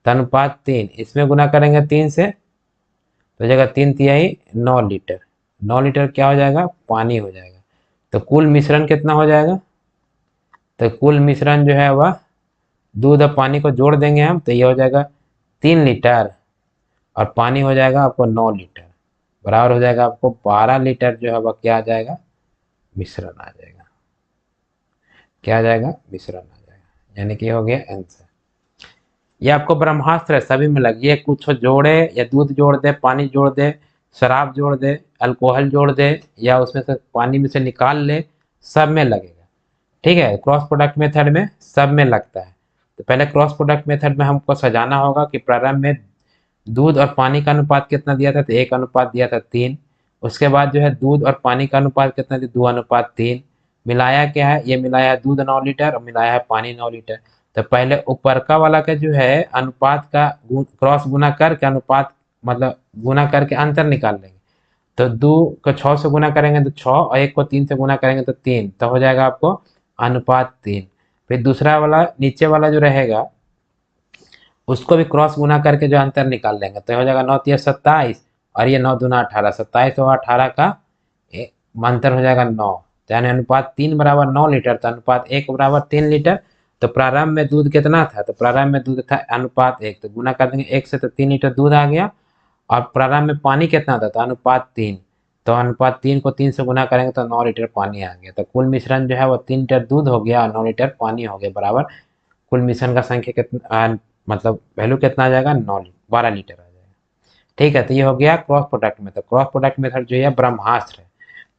तो अनुपात 3, इसमें गुना करेंगे 3 से तो हो जाएगा 3 तिहाई 9 लीटर। 9 लीटर क्या हो जाएगा, पानी हो जाएगा। तो कुल मिश्रण कितना हो जाएगा, तो कुल मिश्रण जो है वह दूध और पानी को जोड़ देंगे हम, तो ये हो जाएगा 3 लीटर, और पानी हो जाएगा आपको 9 लीटर, बराबर हो जाएगा आपको 12 लीटर जो है वह क्या आ जाएगा, मिश्रण आ जाएगा। क्या आ जाएगा, मिश्रण आ जाएगा, यानी कि हो गया आंसर। ये आपको ब्रह्मास्त्र है, सभी में लगी है, कुछ जोड़े या दूध जोड़ दे, पानी जोड़ दे, शराब जोड़ दे, अल्कोहल जोड़ दे, या उसमें से पानी में से निकाल ले, सब में लगेगा। ठीक है, क्रॉस प्रोडक्ट मेथड में सब में लगता है। तो पहले क्रॉस प्रोडक्ट मेथड में हमको सजाना होगा कि प्रारंभ में दूध और पानी का अनुपात कितना दिया था, तो 1 अनुपात दिया था 3। उसके बाद जो है दूध और पानी का अनुपात कितना दिया, 2:3। मिलाया क्या है, ये मिलाया है दूध 9 लीटर और मिलाया है पानी 9 लीटर। तो पहले ऊपरका वाला का जो है अनुपात का क्रॉस गुना करके अनुपात, मतलब गुना करके अंतर निकाल लेंगे। तो 2 को 6 से गुना करेंगे तो 6, और 1 को 3 से गुना करेंगे तो 3, तो हो जाएगा आपको अनुपात 3। फिर दूसरा वाला नीचे वाला जो रहेगा उसको भी क्रॉस गुना करके जो अंतर निकाल लेंगे, तो हो जाएगा 9 तिया 27 और ये 9 दूना 18, 27 और 18 का अंतर हो जाएगा 9, यानी अनुपात 3 बराबर 9 लीटर, तो अनुपात 1 बराबर 3 लीटर। तो प्रारंभ में दूध कितना था, तो प्रारंभ में दूध था अनुपात 1, तो गुना कर देंगे 1 से तो 3 लीटर दूध आ गया। और प्रारंभ में पानी कितना था, तो अनुपात 3, तो अनुपात 3 को 3 से गुना करेंगे तो 9 लीटर पानी आ गया। तो कुल मिश्रण जो है वो 3 लीटर दूध हो गया और 9 लीटर पानी हो गया, बराबर कुल मिश्रण का संख्या कितना, मतलब वैल्यू कितना आ जाएगा, 12 लीटर आ जाएगा। ठीक है, तो ये हो गया cross product method. Cross product method जो है ब्रह्मास्त्र है।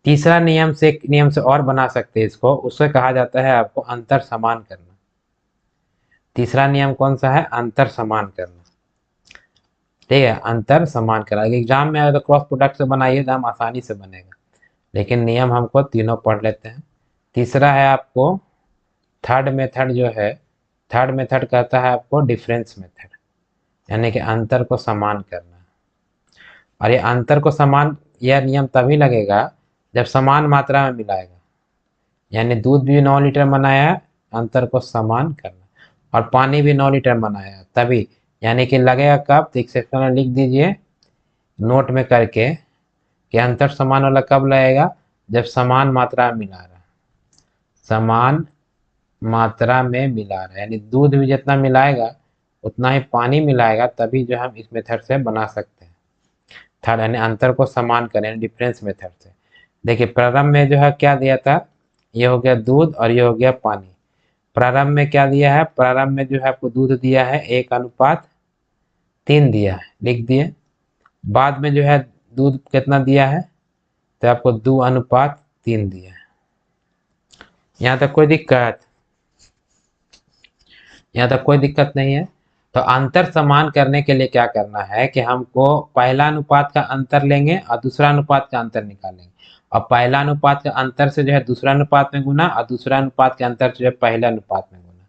तीसरा नियम से, एक नियम से और बना सकते हैं इसको, उससे कहा जाता है आपको अंतर समान करना। तीसरा नियम कौन सा है, अंतर समान करना। ठीक है, अंतर समान करा। एग्जाम में अगर क्रॉस प्रोडक्ट से बनाइए तो हम आसानी से बनेगा, लेकिन नियम हमको तीनों पढ़ लेते हैं। तीसरा है आपको थर्ड मेथड जो है, थर्ड मेथड कहता है आपको डिफरेंस मेथड, यानी कि अंतर को समान करना। और ये अंतर को समान, यह नियम तभी लगेगा जब समान मात्रा में मिलाएगा, यानी दूध भी 9 लीटर बनाया, अंतर को समान करना, और पानी भी 9 लीटर बनाया तभी, यानी कि लगेगा कब, तो एक सेक्शन में लिख दीजिए नोट में करके कि अंतर समान वाला कब लगेगा, जब समान मात्रा में मिला रहा, समान मात्रा में मिला रहा, यानी दूध भी जितना मिलाएगा उतना ही पानी मिलाएगा, तभी जो हम इस मेथड से बना सकते हैं। थर्ड यानी अंतर को समान करें डिफरेंस मेथड से। देखिए प्रारंभ में जो है क्या दिया था, ये हो गया दूध और ये हो गया पानी। प्रारंभ में क्या दिया है, प्रारंभ में जो है आपको दूध दिया है 1:3 दिया है, लिख दिए। बाद में जो है दूध कितना दिया है, तो आपको 2:3 दिया है। यहाँ तक कोई दिक्कत, यहाँ तक कोई दिक्कत नहीं है। तो अंतर समान करने के लिए क्या करना है कि हमको पहला अनुपात का अंतर लेंगे और दूसरा अनुपात का अंतर निकालेंगे, और पहला अनुपात का अंतर से जो है दूसरा अनुपात में गुना, और दूसरा अनुपात के अंतर से जो है पहले अनुपात में गुना।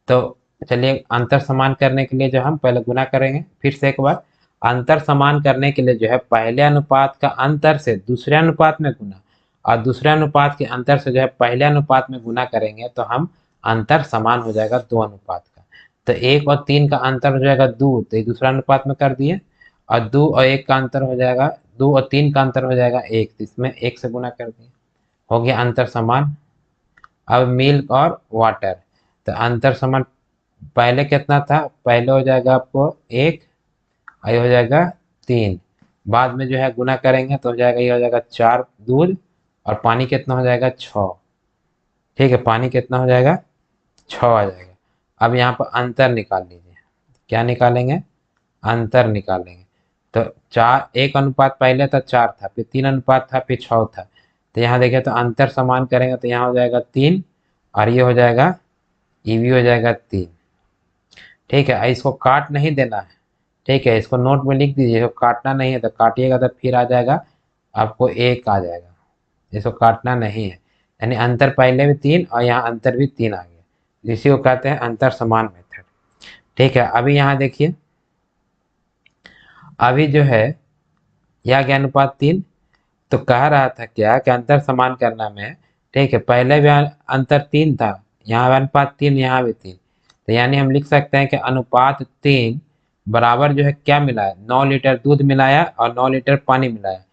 तो चलिए अंतर समान करने के लिए जो हम पहले गुना करेंगे, फिर से एक बार, अंतर समान करने के लिए जो है पहले अनुपात का अंतर से दूसरे अनुपात में गुना, और दूसरे अनुपात के अंतर से जो है पहले अनुपात में गुना करेंगे, तो हम अंतर समान हो जाएगा 2 अनुपात का। तो 1 और 3 का अंतर हो जाएगा 2, तो ये दूसरा अनुपात में कर दिए, और 2 और 1 का अंतर हो जाएगा, 2 और 3 का अंतर हो जाएगा 1, तो इसमें 1 से गुना कर दिए, हो गया अंतर समान। अब मिल्क और वाटर, तो अंतर समान पहले कितना था, पहले हो जाएगा आपको 1 और ये हो जाएगा 3, बाद में जो है गुना करेंगे तो हो जाएगा, ये हो जाएगा 4 दूध, और पानी कितना हो जाएगा 6। ठीक है, पानी कितना हो जाएगा 6 आ जाएगा। अब यहाँ पर अंतर निकाल लीजिए, क्या निकालेंगे, अंतर निकालेंगे। तो 4, 1 अनुपात पहले था 4 था, फिर 3 अनुपात था, फिर 6 था। तो यहाँ देखिए तो अंतर समान करेंगे तो यहाँ हो जाएगा 3, और ये हो जाएगा, ये भी हो जाएगा 3। ठीक है, इसको काट नहीं देना है, ठीक है, इसको नोट में लिख दीजिए, इसको काटना नहीं है, तो काटिएगा तो फिर आ जाएगा आपको 1 आ जाएगा, इसको काटना नहीं है। यानी अंतर पहले भी 3 और यहाँ अंतर भी 3 आ गया, इसी को कहते हैं अंतर समान मेथड। ठीक है, अभी यहाँ देखिए, अभी जो है यह गया अनुपात 3, तो कह रहा था क्या कि अंतर समान करना में, ठीक है, पहले भी अंतर 3 था, यहाँ भी अनुपात 3, यहाँ भी 3, तो यानी हम लिख सकते हैं कि अनुपात 3 बराबर जो है क्या मिला है, 9 लीटर दूध मिलाया और 9 लीटर पानी मिलाया।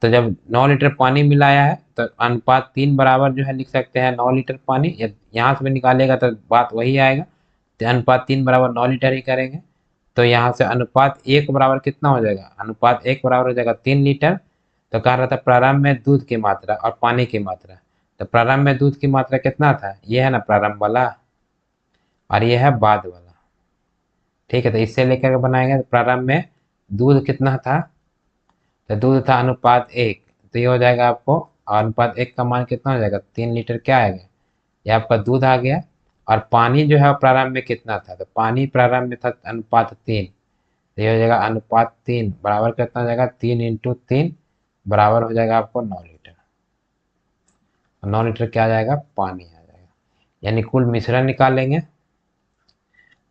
तो जब 9 लीटर पानी मिलाया है तो अनुपात 3 बराबर जो है लिख सकते हैं 9 लीटर पानी, यहाँ से भी निकालेगा तो बात वही आएगा, तो अनुपात 3 बराबर 9 लीटर ही करेंगे। तो यहाँ से अनुपात 1 बराबर कितना हो जाएगा, अनुपात 1 बराबर हो जाएगा 3 लीटर। तो कह रहा था प्रारंभ में दूध की मात्रा और पानी की मात्रा, तो प्रारंभ में दूध की मात्रा कितना था, ये है ना प्रारंभ वाला, और ये है बाद वाला। ठीक है, तो इससे लेकर के बनाएंगे, तो प्रारंभ में दूध कितना था, तो दूध था अनुपात 1, तो ये हो जाएगा आपको, और अनुपात 1 का मान कितना हो जाएगा 3 लीटर, क्या आएगा, ये आपका दूध आ गया। और पानी जो है प्रारंभ में कितना था, तो पानी प्रारंभ में था अनुपात 3, तो ये हो जाएगा अनुपात 3 बराबर कितना हो जाएगा, 3 × 3 बराबर हो जाएगा आपको 9 लीटर। 9 लीटर क्या आ जाएगा, पानी आ जाएगा। यानी कुल मिश्रण निकालेंगे,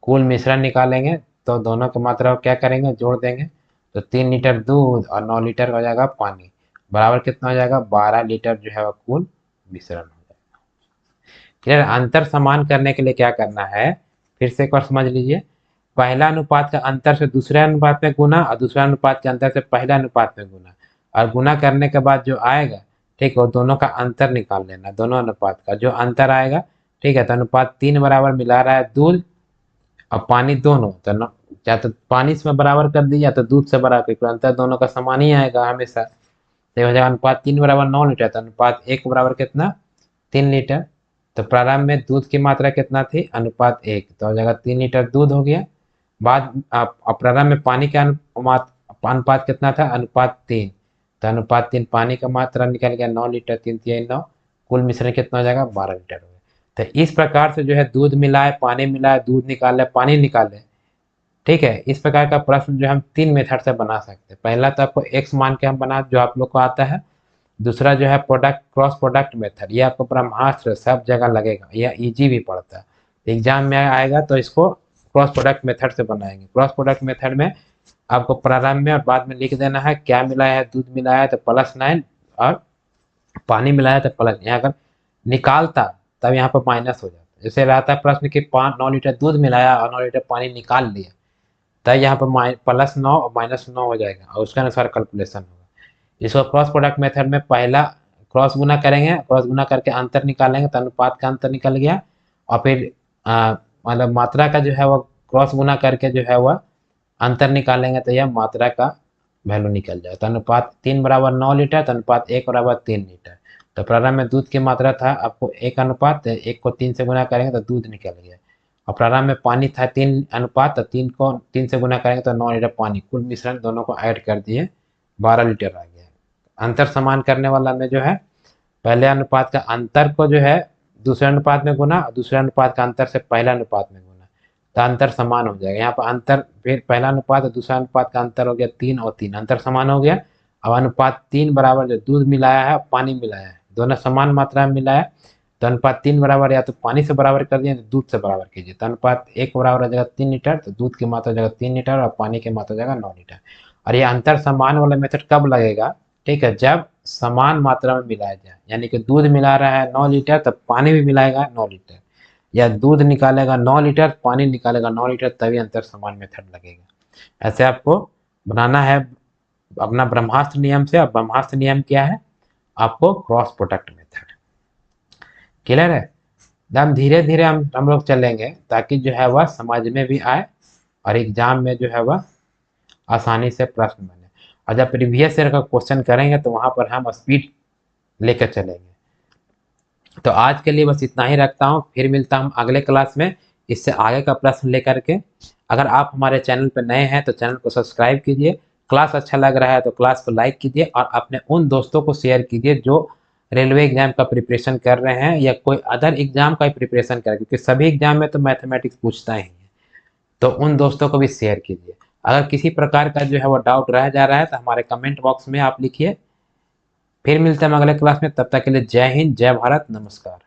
कुल मिश्रण निकालेंगे तो दोनों की मात्रा को क्या करेंगे, जोड़ देंगे, तो 3 लीटर दूध और 9 लीटर हो जाएगा पानी, बराबर कितना हो जाएगा, 12 लीटर जो है वो कुल मिश्रण हो जाएगा। क्लियर, अंतर समान करने के लिए क्या करना है, फिर से एक बार समझ लीजिए, पहला अनुपात का अंतर से दूसरे अनुपात में गुना, और दूसरा अनुपात के अंतर से पहला अनुपात में गुना, और गुना करने के बाद जो आएगा, ठीक है, वो दोनों का अंतर निकाल लेना, दोनों अनुपात का जो अंतर आएगा, ठीक है, तो अनुपात 3 बराबर मिला रहा है दूध और पानी दोनों, तो या तो पानी से बराबर कर दी या तो दूध से बराबर, क्योंकि अंतर दोनों का समान ही आएगा हमेशा। तो हो जाएगा अनुपात 3 बराबर 9 लीटर, तो अनुपात 1 बराबर कितना, 3 लीटर। तो प्रारंभ में दूध की मात्रा कितना थी, अनुपात 1, तो हो जाएगा 3 लीटर दूध हो गया। बाद प्रारंभ में पानी का अनुपात अनुपात कितना था, अनुपात 3, तो अनुपात 3 पानी का मात्रा निकल गया 9 लीटर, 3 3 9, कुल मिश्रण कितना हो जाएगा, 12 लीटर हो गया। तो इस प्रकार से जो है दूध मिलाए, पानी मिलाए, दूध निकाले, पानी निकाले, ठीक है। इस प्रकार का प्रश्न जो हम 3 मेथड से बना सकते हैं। पहला तो आपको x मान के हम बना, जो आप लोग को आता है। दूसरा जो है प्रोडक्ट, क्रॉस प्रोडक्ट मेथड, ये आपको ब्रह्मास्त्र सब जगह लगेगा, यह इजी भी पड़ता है, एग्जाम में आएगा तो इसको क्रॉस प्रोडक्ट मेथड से बनाएंगे। क्रॉस प्रोडक्ट मेथड में आपको प्रारंभ में और बाद में लिख देना है क्या मिलाया है, दूध मिलाया है तो +9 और पानी मिलाया तो प्लस। यहाँ अगर निकालता तब यहाँ पर माइनस हो जाता। जैसे रहता है प्रश्न कि 9 लीटर दूध मिलाया और 9 लीटर पानी निकाल लिया, तब यहाँ पर +9 और -9 हो जाएगा और उसके अनुसार कैलकुलेशन होगा। इसको क्रॉस प्रोडक्ट मेथड में पहला क्रॉस गुना करेंगे, क्रॉस गुना करके अंतर निकालेंगे तो अनुपात का अंतर निकल गया, और फिर मतलब मात्रा का जो है वो क्रॉस गुना करके जो है वह अंतर निकालेंगे तो यह मात्रा का वैल्यू निकल जाए। तो अनुपात 3 बराबर 9 लीटर, तो अनुपात 1 बराबर 3 लीटर। तो प्रारंभ में दूध की मात्रा था आपको 1 अनुपात, 1 को 3 से गुना करेंगे तो दूध निकल गया। और प्रारंभ में पानी था 3 अनुपात, तो 3 को 3 से गुना करेंगे तो 9 लीटर पानी। कुल मिश्रण दोनों को ऐड कर दिए, 12 लीटर आ गया। अंतर समान करने वाला में जो है पहले अनुपात का अंतर को जो है दूसरे अनुपात में गुना, दूसरे अनुपात का अंतर से पहला अनुपात में गुना, तो अंतर समान हो जाएगा। यहाँ पर अंतर फिर पहला अनुपात और दूसरा अनुपात का अंतर हो गया 3 और 3, अंतर समान हो गया। अब अनुपात 3 बराबर जो दूध मिलाया है पानी मिलाया है, दोनों समान मात्रा में मिलाया, तो अनुपात 3 बराबर या तो पानी से बराबर कर दिए तो दूध से बराबर कीजिए। तो अनुपात 1 बराबर हो जाएगा 3 लीटर, तो दूध की मात्रा हो जाएगा 3 लीटर और पानी की मात्रा हो जाएगा 9 लीटर। और ये अंतर समान वाला मेथड कब लगेगा, ठीक है, जब समान मात्रा में मिलाया जाए, यानी कि दूध मिला रहा है 9 लीटर तो पानी भी मिलाएगा 9 लीटर, या दूध निकालेगा 9 लीटर पानी निकालेगा 9 लीटर, तभी अंतर समान मेथड लगेगा। ऐसे आपको बनाना है अपना ब्रह्मास्त्र नियम से। और ब्रह्मास्त्र नियम क्या है, आपको क्रॉस प्रोडक्ट मेथड। क्लियर है। हम धीरे धीरे हम लोग चलेंगे ताकि जो है वह समझ में भी आए और एग्जाम में जो है वह आसानी से प्रश्न बने। और जब प्रीवियस ईयर का क्वेश्चन करेंगे तो वहां पर हम स्पीड लेकर चलेंगे। तो आज के लिए बस इतना ही रखता हूँ, फिर मिलता हूँ अगले क्लास में इससे आगे का प्रश्न लेकर के। अगर आप हमारे चैनल पर नए हैं तो चैनल को सब्सक्राइब कीजिए, क्लास अच्छा लग रहा है तो क्लास को लाइक कीजिए और अपने उन दोस्तों को शेयर कीजिए जो रेलवे एग्जाम का प्रिपरेशन कर रहे हैं या कोई अदर एग्जाम का प्रिपरेशन कर रहे हैं, क्योंकि सभी एग्जाम में तो मैथमेटिक्स पूछता ही है। तो उन दोस्तों को भी शेयर कीजिए। अगर किसी प्रकार का जो है वो डाउट रह जा रहा है तो हमारे कमेंट बॉक्स में आप लिखिए। फिर मिलते हैं अगले क्लास में, तब तक के लिए जय हिंद, जय भारत, नमस्कार।